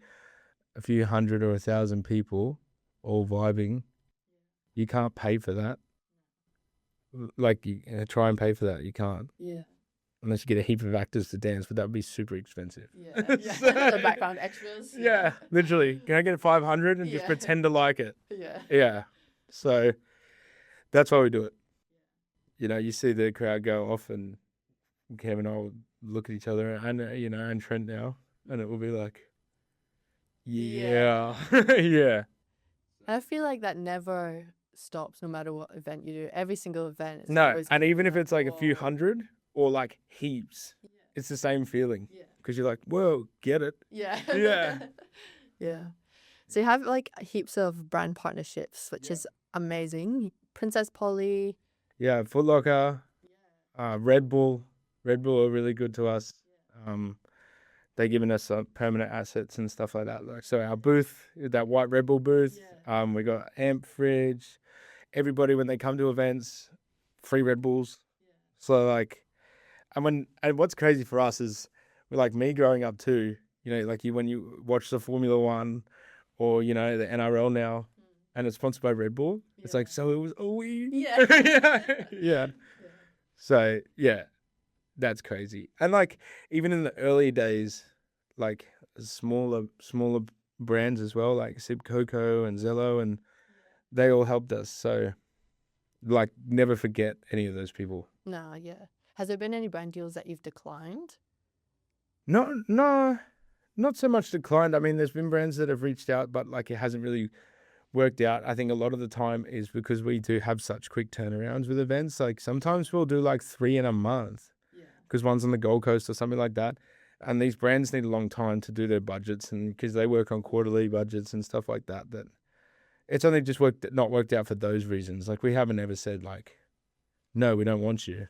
a few hundred or 1,000 people all vibing, you can't pay for that. Like, you try and pay for that. You can't. Yeah. Unless you get a heap of actors to dance, but that would be super expensive. Yeah. The background extras. Yeah, literally. Can I get 500 and just Yeah. pretend to like it? Yeah. Yeah. So that's why we do it. You know, you see the crowd go off, and Kevin and I will look at each other, and you know, and Trent now, and it will be like, yeah, yeah. I feel like that never stops, no matter what event you do. Every single event. Is No, always and gonna even be if it's like a few whoa. hundred or like heaps, it's the same feeling Yeah. because you're like, whoa, get it? Yeah. Yeah. Yeah. So you have like heaps of brand partnerships, which is amazing. Princess Polly. Yeah, Foot Locker, Red Bull. Red Bull are really good to us. They're giving us permanent assets and stuff like that. Like, so our booth, that white Red Bull booth, we got amp fridge. Everybody, when they come to events, free Red Bulls. So like, and what's crazy for us is, like me growing up too, you know, like when you watch the Formula One or, you know, the NRL now, and it's sponsored by Red Bull, it's like, so it was we. Yeah. Yeah. So yeah, that's crazy. And like, even in the early days, like smaller brands as well, like Sip Coco and Zello, and they all helped us. So like, never forget any of those people. No, yeah. Has there been any brand deals that you've declined? No, not so much declined. I mean, there's been brands that have reached out, but like it hasn't really worked out. I think a lot of the time is because we do have such quick turnarounds with events. Like sometimes we'll do like 3 in a month because one's on the Gold Coast or something like that. And these brands need a long time to do their budgets, and because they work on quarterly budgets and stuff like that, that it's only just not worked out for those reasons. Like we haven't ever said like, no, we don't want you,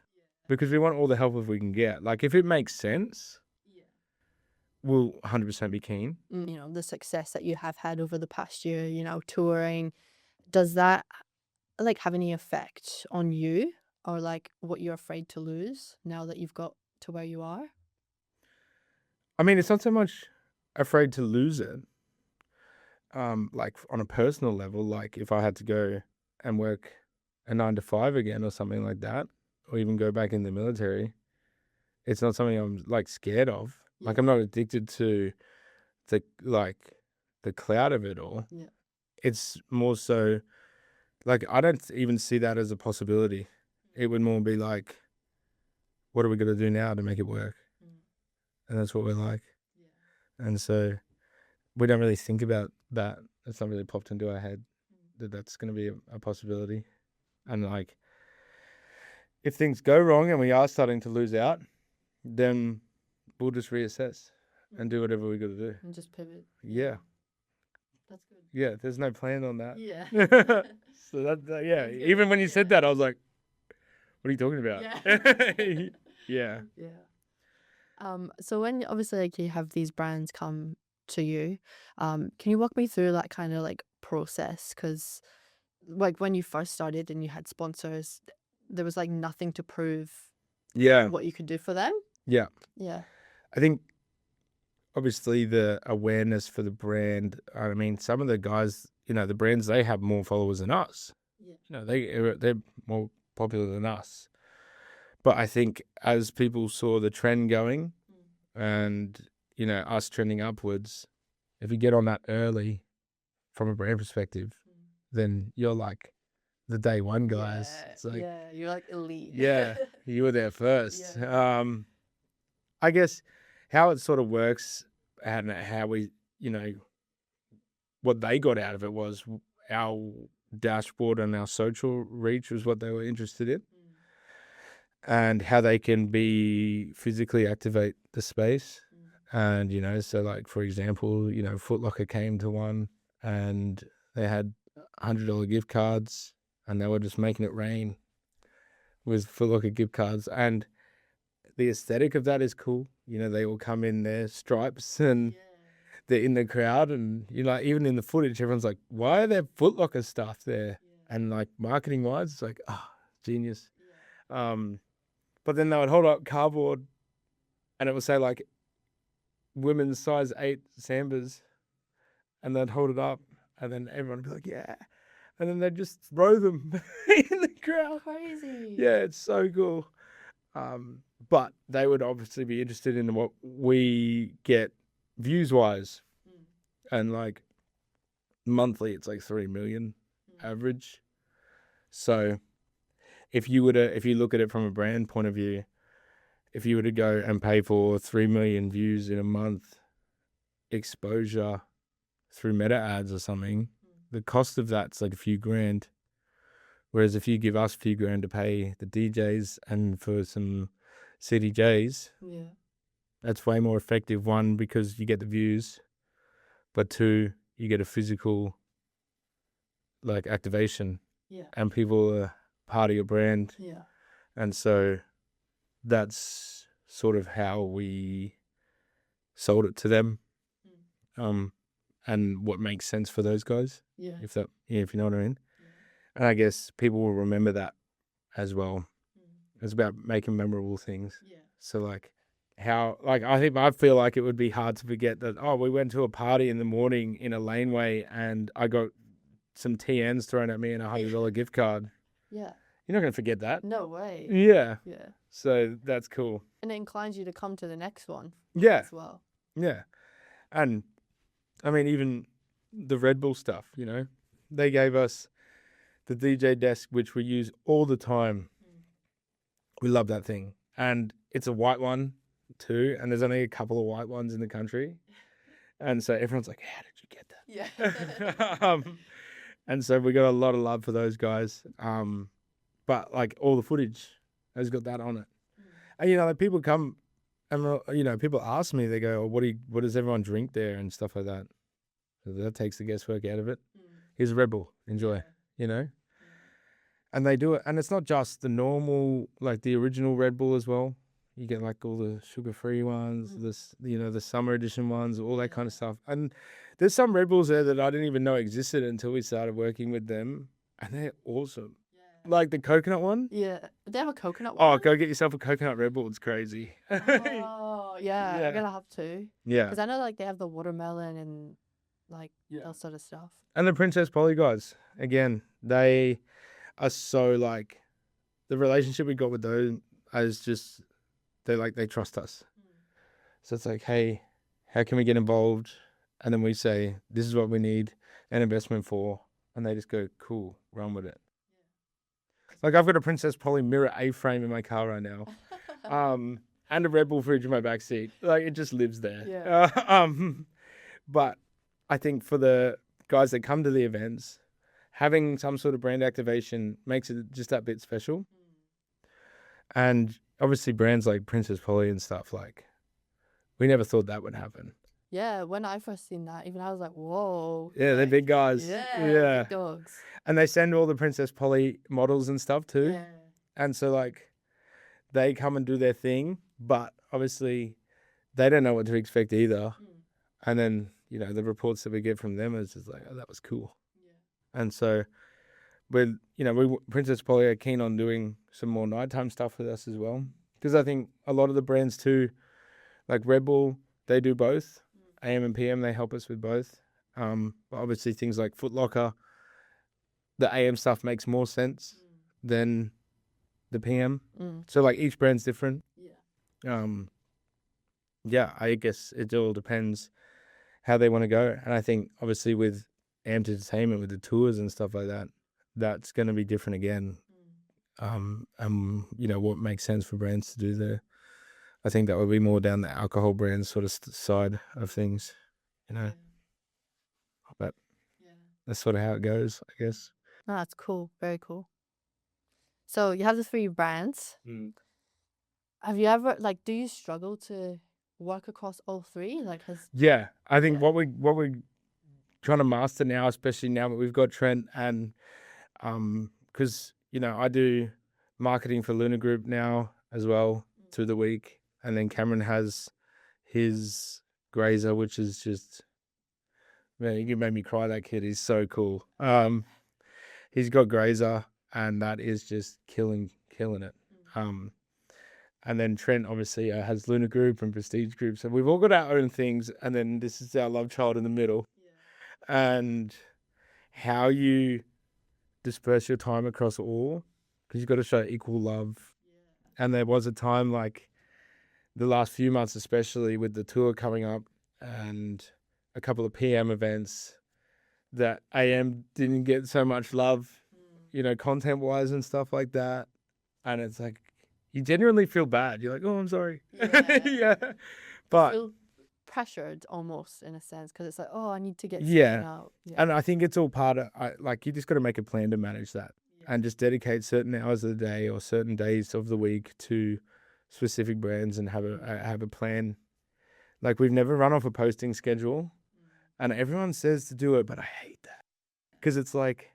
because we want all the help if we can get. Like if it makes sense, we'll 100% be keen. You know, the success that you have had over the past year, you know, touring, does that like have any effect on you or like what you're afraid to lose now that you've got to where you are? I mean, it's not so much afraid to lose it. Like on a personal level, like if I had to go and work a 9 to 5 again or something like that, or even go back in the military, it's not something I'm like scared of. Like I'm not addicted to the cloud of it all. Yeah. It's more so like, I don't even see that as a possibility. It would more be like, what are we going to do now to make it work? And that's what we're like. And so we don't really think about that. It's not really popped into our head that that's going to be a possibility. And like, if things go wrong and we are starting to lose out, then we'll just reassess and do whatever we got to do. And just pivot. Yeah. That's good. Yeah. There's no plan on that. Yeah. So that yeah. Even when you said that, I was like, what are you talking about? Yeah. Yeah. Yeah. So when obviously like you have these brands come to you, can you walk me through that kind of like process? Because like when you first started and you had sponsors, there was like nothing to prove Yeah. what you could do for them. Yeah. Yeah. I think obviously the awareness for the brand, I mean, some of the guys, the brands, they have more followers than us. Yeah. They're more popular than us. But I think as people saw the trend going and, us trending upwards, if you get on that early from a brand perspective, then you're like the day one guys. Yeah, It's like, you're like elite. yeah, you were there first. Yeah. I guess how it sort of works and how we, what they got out of it was our dashboard and our social reach was what they were interested in, and how they can be physically activate the space. And, so like, for example, Foot Locker came to one and they had $100 gift cards and they were just making it rain with Foot Locker gift cards. And the aesthetic of that is cool. They all come in their stripes and they're in the crowd, and even in the footage, everyone's like, why are there Foot Locker stuff there? And like marketing wise, it's like, genius. But then they would hold up cardboard and it would say like women's size 8 Sambas, and they'd hold it up and then everyone would be like, yeah. And then they'd just throw them in the crowd. Crazy. Yeah, it's so cool. But they would obviously be interested in what we get views wise. And like monthly, it's like 3 million average. So if you look at it from a brand point of view, if you were to go and pay for 3 million views in a month exposure through meta ads or something, the cost of that's like a few grand. Whereas if you give us a few grand to pay the DJs and for some CDJs, that's way more effective. One, because you get the views, but two, you get a physical like activation, and people are part of your brand. And so that's sort of how we sold it to them, and what makes sense for those guys. If you know what I mean. And I guess people will remember that as well. It's about making memorable things. So like I feel like it would be hard to forget that, we went to a party in the morning in a laneway and I got some TNs thrown at me and $100 gift card. Yeah. You're not going to forget that. No way. Yeah. Yeah. So that's cool. And it inclines you to come to the next one. Yeah. As well. Yeah. And I mean, even the Red Bull stuff, they gave us the DJ desk, which we use all the time. We love that thing. And it's a white one too. And there's only a couple of white ones in the country. And so everyone's like, how did you get that? Yeah. And so we got a lot of love for those guys. But like all the footage has got that on it. And, like people come and, people ask me, they go, what does everyone drink there and stuff like that? So that takes the guesswork out of it. Here's a Red Bull. Enjoy, And they do it. And it's not just the normal, like the original Red Bull as well. You get like all the sugar-free ones, the summer edition ones, all that kind of stuff. And there's some Red Bulls there that I didn't even know existed until we started working with them. And they're awesome. Like the coconut one. Yeah. They have a coconut one? Oh, go get yourself a coconut Red Bull. It's crazy. Oh, yeah. I'm going to have to. Yeah. Because I know like they have the watermelon and like that sort of stuff. And the Princess Polly guys, again, they are so like, the relationship we got with those is just, they trust us. So it's like, hey, how can we get involved? And then we say, this is what we need an investment for. And they just go, cool, run with it. Like I've got a Princess Polly mirror A-frame in my car right now. And a Red Bull fridge in my backseat. Like it just lives there. Yeah. But I think for the guys that come to the events, having some sort of brand activation makes it just that bit special. And obviously brands like Princess Polly and stuff, like we never thought that would happen. Yeah, when I first seen that, even I was like, whoa. Yeah, they're big guys. Yeah. Big dogs. And they send all the Princess Polly models and stuff too. Yeah. And so like they come and do their thing, but obviously they don't know what to expect either. And then, the reports that we get from them is just like, oh, that was cool. And so Princess Polly are keen on doing some more nighttime stuff with us as well. Because I think a lot of the brands too, like Red Bull, they do both. AM and PM, they help us with both. But obviously things like Foot Locker, the AM stuff makes more sense than the PM. So like each brand's different. I guess it all depends how they want to go. And I think obviously with AM Entertainment, with the tours and stuff like that, that's going to be different again. What makes sense for brands to do there. I think that would be more down the alcohol brand sort of side of things, But that's sort of how it goes, I guess. Oh, that's cool. Very cool. So you have the 3 brands. Have you ever, do you struggle to work across all 3? I think what we're trying to master now, especially now that we've got Trent, and because I do marketing for Luna Group now as well through the week, and then Cameron has his Grazer, which is just, man, you made me cry. That kid is so cool. He's got Grazer, and that is just killing it. And then Trent obviously has Luna Group and Prestige Group. So we've all got our own things. And then this is our love child in the middle. And how you disperse your time across all, because you've got to show equal love. And there was a time like the last few months, especially with the tour coming up and a couple of PM events, that AM didn't get so much love, content wise and stuff like that. And it's like, you genuinely feel bad. You're like, oh, I'm sorry. Yeah. But feel pressured almost in a sense, because it's like, oh, I need to get something out. And I think it's all part of, you just got to make a plan to manage that and just dedicate certain hours of the day or certain days of the week to specific brands and have a plan. Like, we've never run off a posting schedule, and everyone says to do it, but I hate that because it's like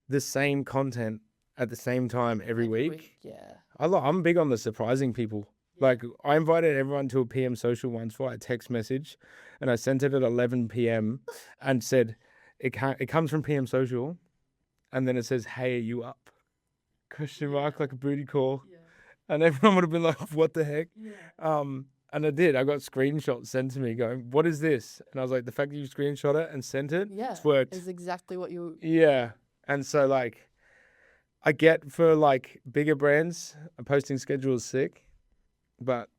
the same content at the same time every week. Yeah. I'm big on the surprising people. Like, I invited everyone to a PM social once via text message, and I sent it at 11 p.m. and said, it comes from PM social, and then it says, hey, are you up? Question mark, like a booty call. Yeah. And everyone would have been like, what the heck? Yeah. And I did. I got screenshots sent to me going, what is this? And I was like, the fact that you screenshot it and sent it, it's worked. It's exactly what you... Yeah. And so, I get for, bigger brands, a posting schedule is sick, but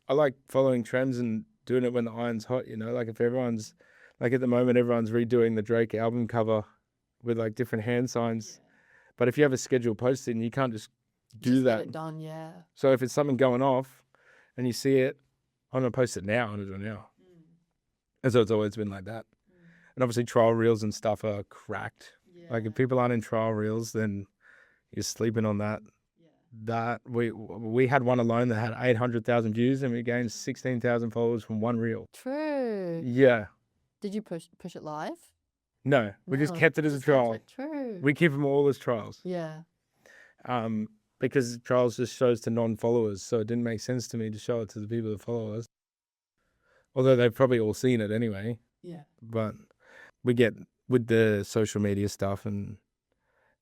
I like following trends and doing it when the iron's hot, if everyone's... at the moment, everyone's redoing the Drake album cover with, different hand signs. Yeah. But if you have a scheduled posting, you can't just do that. Get it done, yeah. So if it's something going off and you see it, I'm going to post it now. I'm going to do it now. And so it's always been like that. And obviously trial reels and stuff are cracked. Yeah. If people aren't in trial reels, then you're sleeping on that. Yeah. That we had one alone that had 800,000 views, and we gained 16,000 followers from one reel. True. Yeah. Did you push it live? No, we just kept it as a trial. True. We keep them all as trials. Yeah. Because trials just shows to non-followers, so it didn't make sense to me to show it to the people that follow us. Although they've probably all seen it anyway. Yeah. But we get with the social media stuff and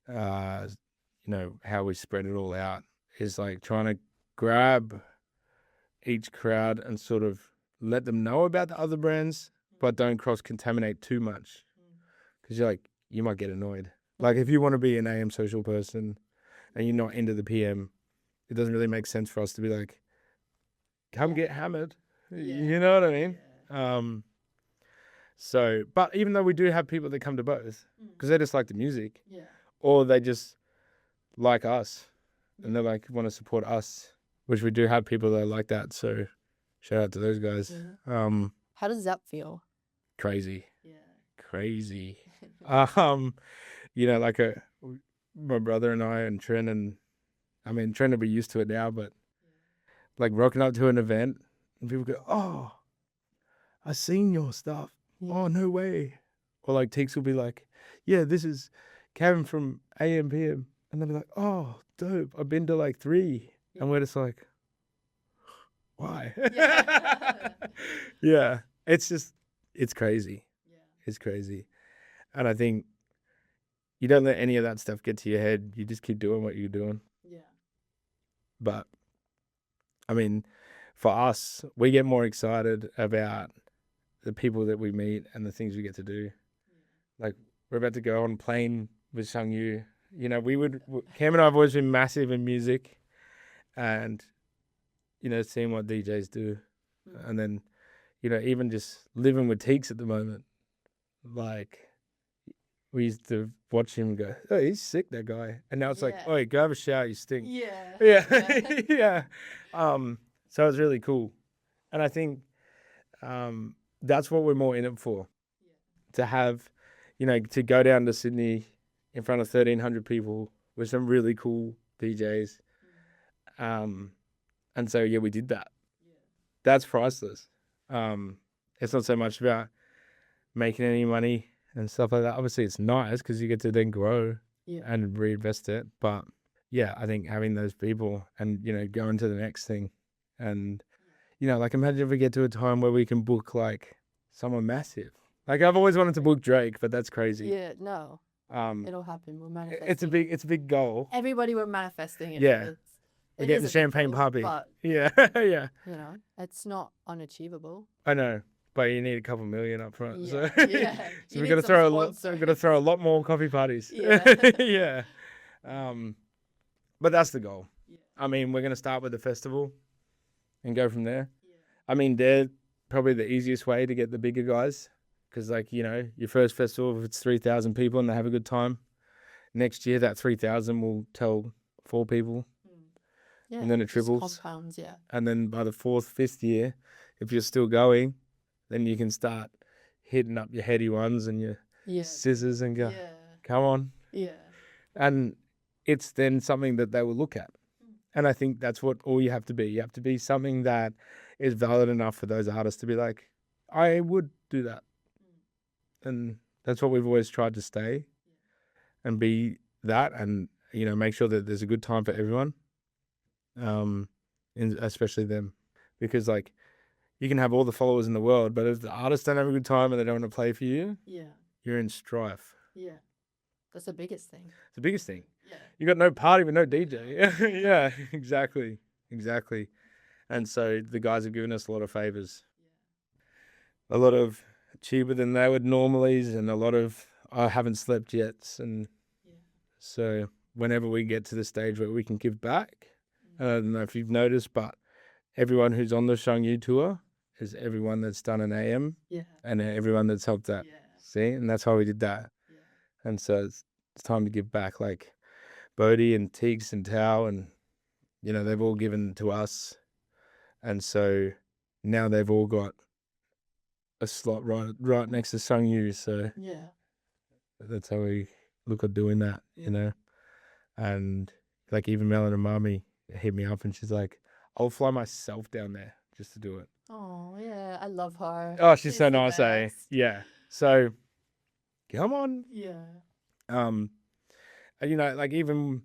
how we spread it all out is trying to grab each crowd and sort of let them know about the other brands, but don't cross-contaminate too much. Because you might get annoyed. If you want to be an AM social person and you're not into the PM, it doesn't really make sense for us to be like, come get hammered. Yeah. You know what I mean? Yeah. But even though we do have people that come to both, because they just like the music, or they just like us, and they want to support us, which we do have people that are like that. So shout out to those guys. Yeah. How does that feel? Crazy. Yeah. Crazy. My brother and I and Trent, and Trent will be used to it now, but rocking up to an event and people go, oh, I seen your stuff. Yeah. Oh, no way. Or Teeks will be like, yeah, this is Kevin from AMPM. And they'll be like, oh, dope. I've been to 3. Yeah. And we're just like, why? Yeah. Yeah. It's crazy. Yeah. It's crazy. And I think you don't let any of that stuff get to your head. You just keep doing what you're doing. Yeah. But I mean, for us, we get more excited about the people that we meet and the things we get to do. Like, we're about to go on a plane with Shangyu. You know, Cam and I have always been massive in music and, you know, seeing what DJs do. And then, you know, even just living with Teeks at the moment. Like, we used to watch him go, oh, he's sick, that guy. And now it's like, oh, go have a shower, you stink. Yeah. Yeah. So it's really cool. And I think that's what we're more in it for. To have, you know, to go down to Sydney in front of 1,300 people with some really cool DJs. And so, yeah, we did that. That's priceless. It's not so much about making any money and stuff like that. Obviously, it's nice because you get to then grow and reinvest it. But yeah, I think having those people and, you know, going to the next thing and, you know, like imagine if we get to a time where we can book like someone massive. Like I've always wanted to book Drake, but that's crazy. Yeah, no. It'll happen. We're manifesting. It's a big goal. Everybody we're manifesting it. Yeah. We're getting the champagne puppy. Yeah. Yeah. You know, it's not unachievable. I know. But you need a couple million up front. Yeah. So, Yeah. So we're gonna throw a lot more coffee parties. Yeah. Yeah. But that's the goal. Yeah. I mean, we're gonna start with the festival and go from there. Yeah. I mean, they're probably the easiest way to get the bigger guys. Because, like, you know, your first festival, if it's 3,000 people and they have a good time, next year that 3,000 will tell 4 people. Yeah, and then it triples. Compounds, yeah. And then by the 4th, 5th year, if you're still going, then you can start hitting up your heady ones and your scissors and go, come on. Yeah. And it's then something that they will look at. And I think that's what all you have to be. You have to be something that is valid enough for those artists to be like, I would do that. And that's what we've always tried to stay and be that and, you know, make sure that there's a good time for everyone, especially them. Because, like, you can have all the followers in the world, but if the artists don't have a good time and they don't want to play for you, you're in strife. Yeah. That's the biggest thing. It's the biggest thing. Yeah. You got no party with no DJ. Yeah, exactly. And so the guys have given us a lot of favors. Yeah. A lot of cheaper than they would normally, and a lot of I haven't slept yet. And so whenever we get to the stage where we can give back, I don't know if you've noticed, but everyone who's on the Shangyu tour is everyone that's done an AM and everyone that's helped that. Yeah. See? And that's why we did that. Yeah. And so it's time to give back. Like Bodhi and Teeks and Tao, and, you know, they've all given to us. And so now they've all got a slot right next to Shangyu. So that's how we look at doing that, you know. And like even Melon and Mami hit me up and she's like, I'll fly myself down there just to do it. Oh, yeah. I love her. Oh, she's so nice, eh? Yeah. So, come on. Yeah. And, you know, like even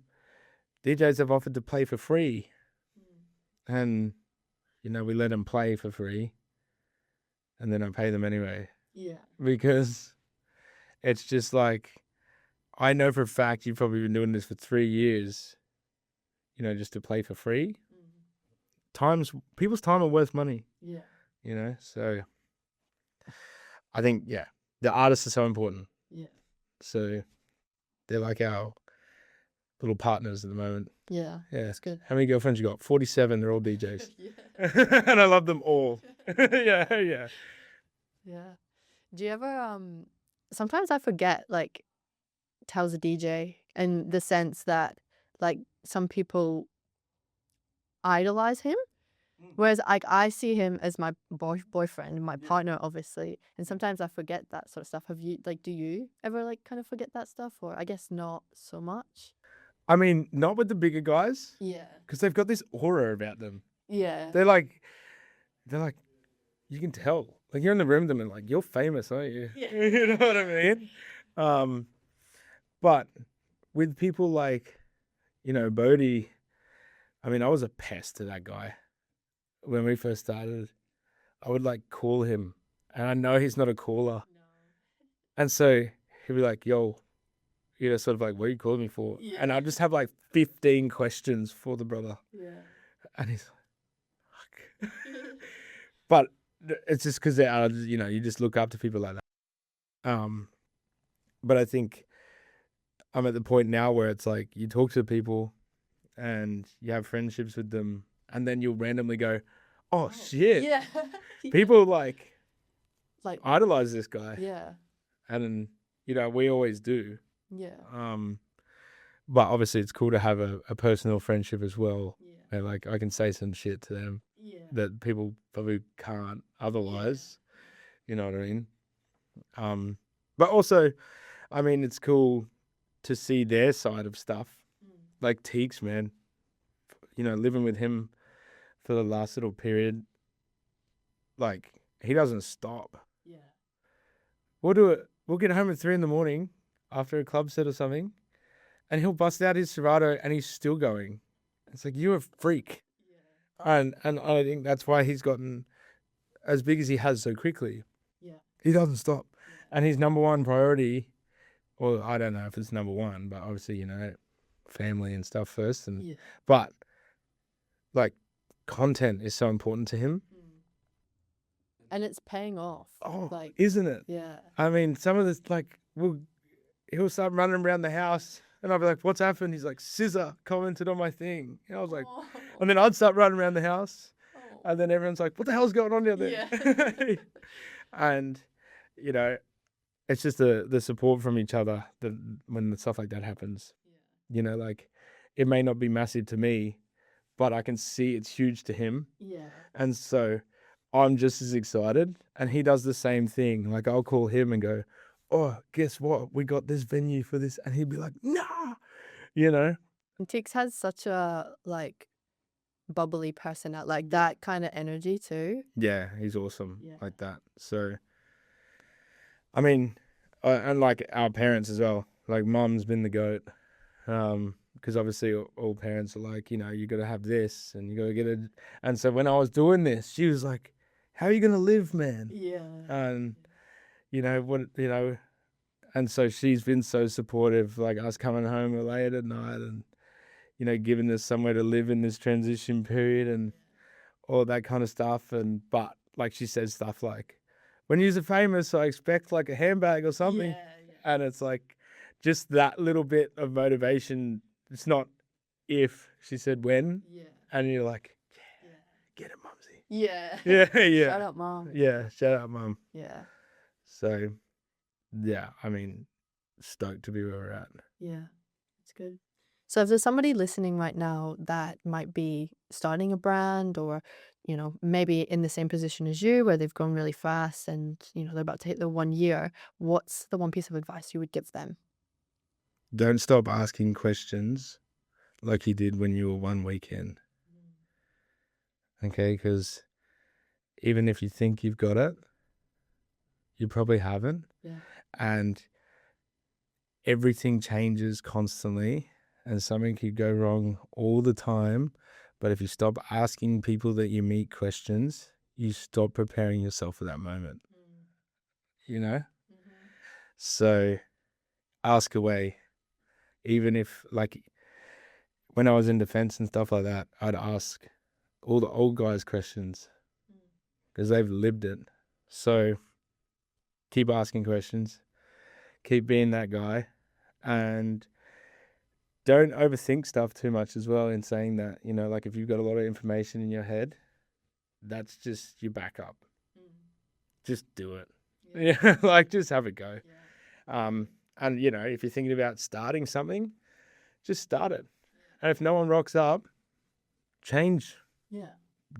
DJs have offered to play for free. And, you know, we let them play for free. And then I pay them anyway. Yeah. Because it's just like, I know for a fact you've probably been doing this for 3 years, you know, just to play for free. People's time are worth money. Yeah. You know, so I think, the artists are so important. Yeah. So they're like our little partners at the moment. Yeah. Yeah. That's good. How many girlfriends you got? 47. They're all DJs. And I love them all. Yeah. Yeah. Yeah. Do you ever, sometimes I forget, like, Tao's a DJ in the sense that, like, some people idolize him. Whereas, like, I see him as my boyfriend, my partner, obviously. And sometimes I forget that sort of stuff. Have you, like, do you ever, like, kind of forget that stuff? Or I guess not so much. I mean, not with the bigger guys. Yeah. Because they've got this aura about them. Yeah. They're like, you can tell. Like, you're in the room with them and, like, you're famous, aren't you? Yeah. You know what I mean? But with people like, you know, Bodhi, I mean, I was a pest to that guy. When we first started, I would, like, call him. And I know he's not a caller. No. And so he'd be like, yo. sort of like, what are you calling me for? And I just have like 15 questions for the brother. Yeah. And he's like, fuck. But it's just because you just look up to people like that. But I think I'm at the point now where it's like you talk to people and you have friendships with them, and then you'll randomly go, oh shit. Yeah. People like Like, idolize this guy. yeah. And, we always do. Yeah. But obviously it's cool to have a personal friendship as well. Yeah. Where, like, I can say some shit to them that people probably can't otherwise. You know what I mean? But also, I mean, it's cool to see their side of stuff. Like Teeks, man. Living with him for the last little period, like, he doesn't stop. Yeah. We'll do it. We'll get home at 3 a.m. after a club set or something, and he'll bust out his Serato and he's still going. It's like, you're a freak. Yeah. And I think that's why he's gotten as big as he has so quickly. Yeah. He doesn't stop. Yeah. And his number one priority, or I don't know if it's number one, but obviously, family and stuff first. But like, content is so important to him. And it's paying off. Oh, like, isn't it? Yeah. I mean, some of this, like, he'll start running around the house, and I'll be like, what's happened? He's like, Scissor commented on my thing. And I was like, and then I'd start running around the house, and then everyone's like, what the hell's going on down there? Yeah. And, it's just the support from each other that when stuff like that happens. Yeah. Like, it may not be massive to me, but I can see it's huge to him. Yeah. And so I'm just as excited, and he does the same thing. Like, I'll call him and go, oh, guess what? We got this venue for this. And he'd be like, nah, And Tix has such a, like, bubbly personality, like that kind of energy too. Yeah, he's awesome like that. So, I mean, and like our parents as well. Like, Mum's been the GOAT. Because obviously all parents are like, you got to have this and you got to get it. And so when I was doing this, she was like, how are you going to live, man? Yeah. And, and so she's been so supportive, like us coming home late at night and, giving us somewhere to live in this transition period and all that kind of stuff. But like, she says stuff like, when you're famous, I expect like a handbag or something. Yeah. And it's like, just that little bit of motivation. It's not if, she said when. Yeah. And you're like, get it, Mumsy. Yeah. Yeah. Shout out, Mum. Yeah. Shout out, Mum. Yeah. So, yeah, I mean, stoked to be where we're at. Yeah. It's good. So if there's somebody listening right now that might be starting a brand or, maybe in the same position as you where they've grown really fast and, they're about to hit the 1 year, what's the one piece of advice you would give them? Don't stop asking questions like you did when you were one weekend. Okay, because even if you think you've got it, you probably haven't. Yeah. And everything changes constantly and something could go wrong all the time. But if you stop asking people that you meet questions, you stop preparing yourself for that moment. Mm-hmm. So ask away. Even if, like, when I was in defense and stuff like that, I'd ask all the old guys questions because they've lived it. So keep asking questions, keep being that guy, and don't overthink stuff too much as well in saying that, like if you've got a lot of information in your head, that's just your backup. Just do it. Yeah. Like, just have it go. Yeah. And, if you're thinking about starting something, just start it. And if no one rocks up, change. Yeah.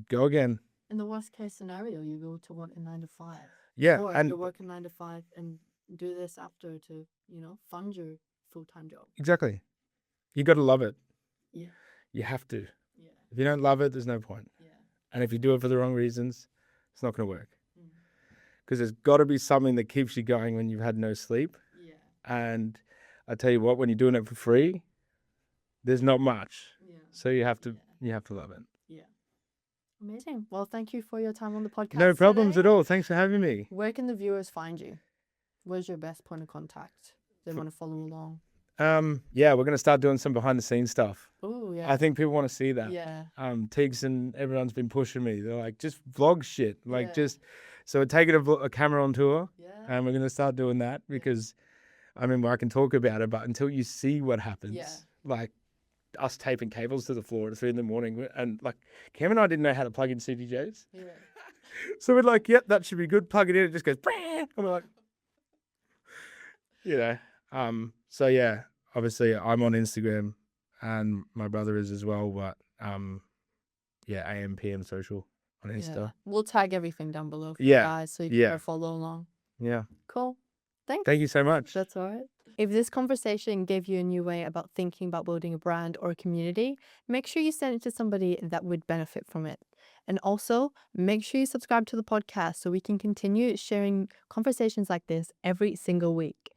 Go again. In the worst case scenario, you go to work a 9 to 5. Yeah. Or you work a 9 to 5 and do this after to, fund your full-time job. Exactly. You got to love it. Yeah. You have to. Yeah. If you don't love it, there's no point. Yeah. And if you do it for the wrong reasons, it's not going to work. Because there's got to be something that keeps you going when you've had no sleep. And I tell you what, when you're doing it for free, there's not much. Yeah. So you have to love it. Yeah. Amazing. Well, thank you for your time on the podcast. No problems at all. Thanks for having me. Where can the viewers find you? Where's your best point of contact? They want to follow along. Yeah, we're gonna start doing some behind the scenes stuff. Oh, yeah. I think people want to see that. Yeah. Tiggs and everyone's been pushing me. They're like, just vlog shit. Like, Yeah. just so we're taking a camera on tour, Yeah. and we're gonna start doing that because, I mean, I can talk about it, but until you see what happens, Yeah. like us taping cables to the floor at 3 a.m, and like Cam and I didn't know how to plug in CDJs, Yeah. so we're like, yep, that should be good. Plug it in, it just goes, and we're like, So yeah, obviously I'm on Instagram, and my brother is as well, but yeah, AM PM social on Insta. Yeah. We'll tag everything down below for you Yeah. guys so you can Yeah. go follow along. Yeah. Cool. Thanks. Thank you so much. That's all right. If this conversation gave you a new way about thinking about building a brand or a community, make sure you send it to somebody that would benefit from it. And also, make sure you subscribe to the podcast so we can continue sharing conversations like this every single week.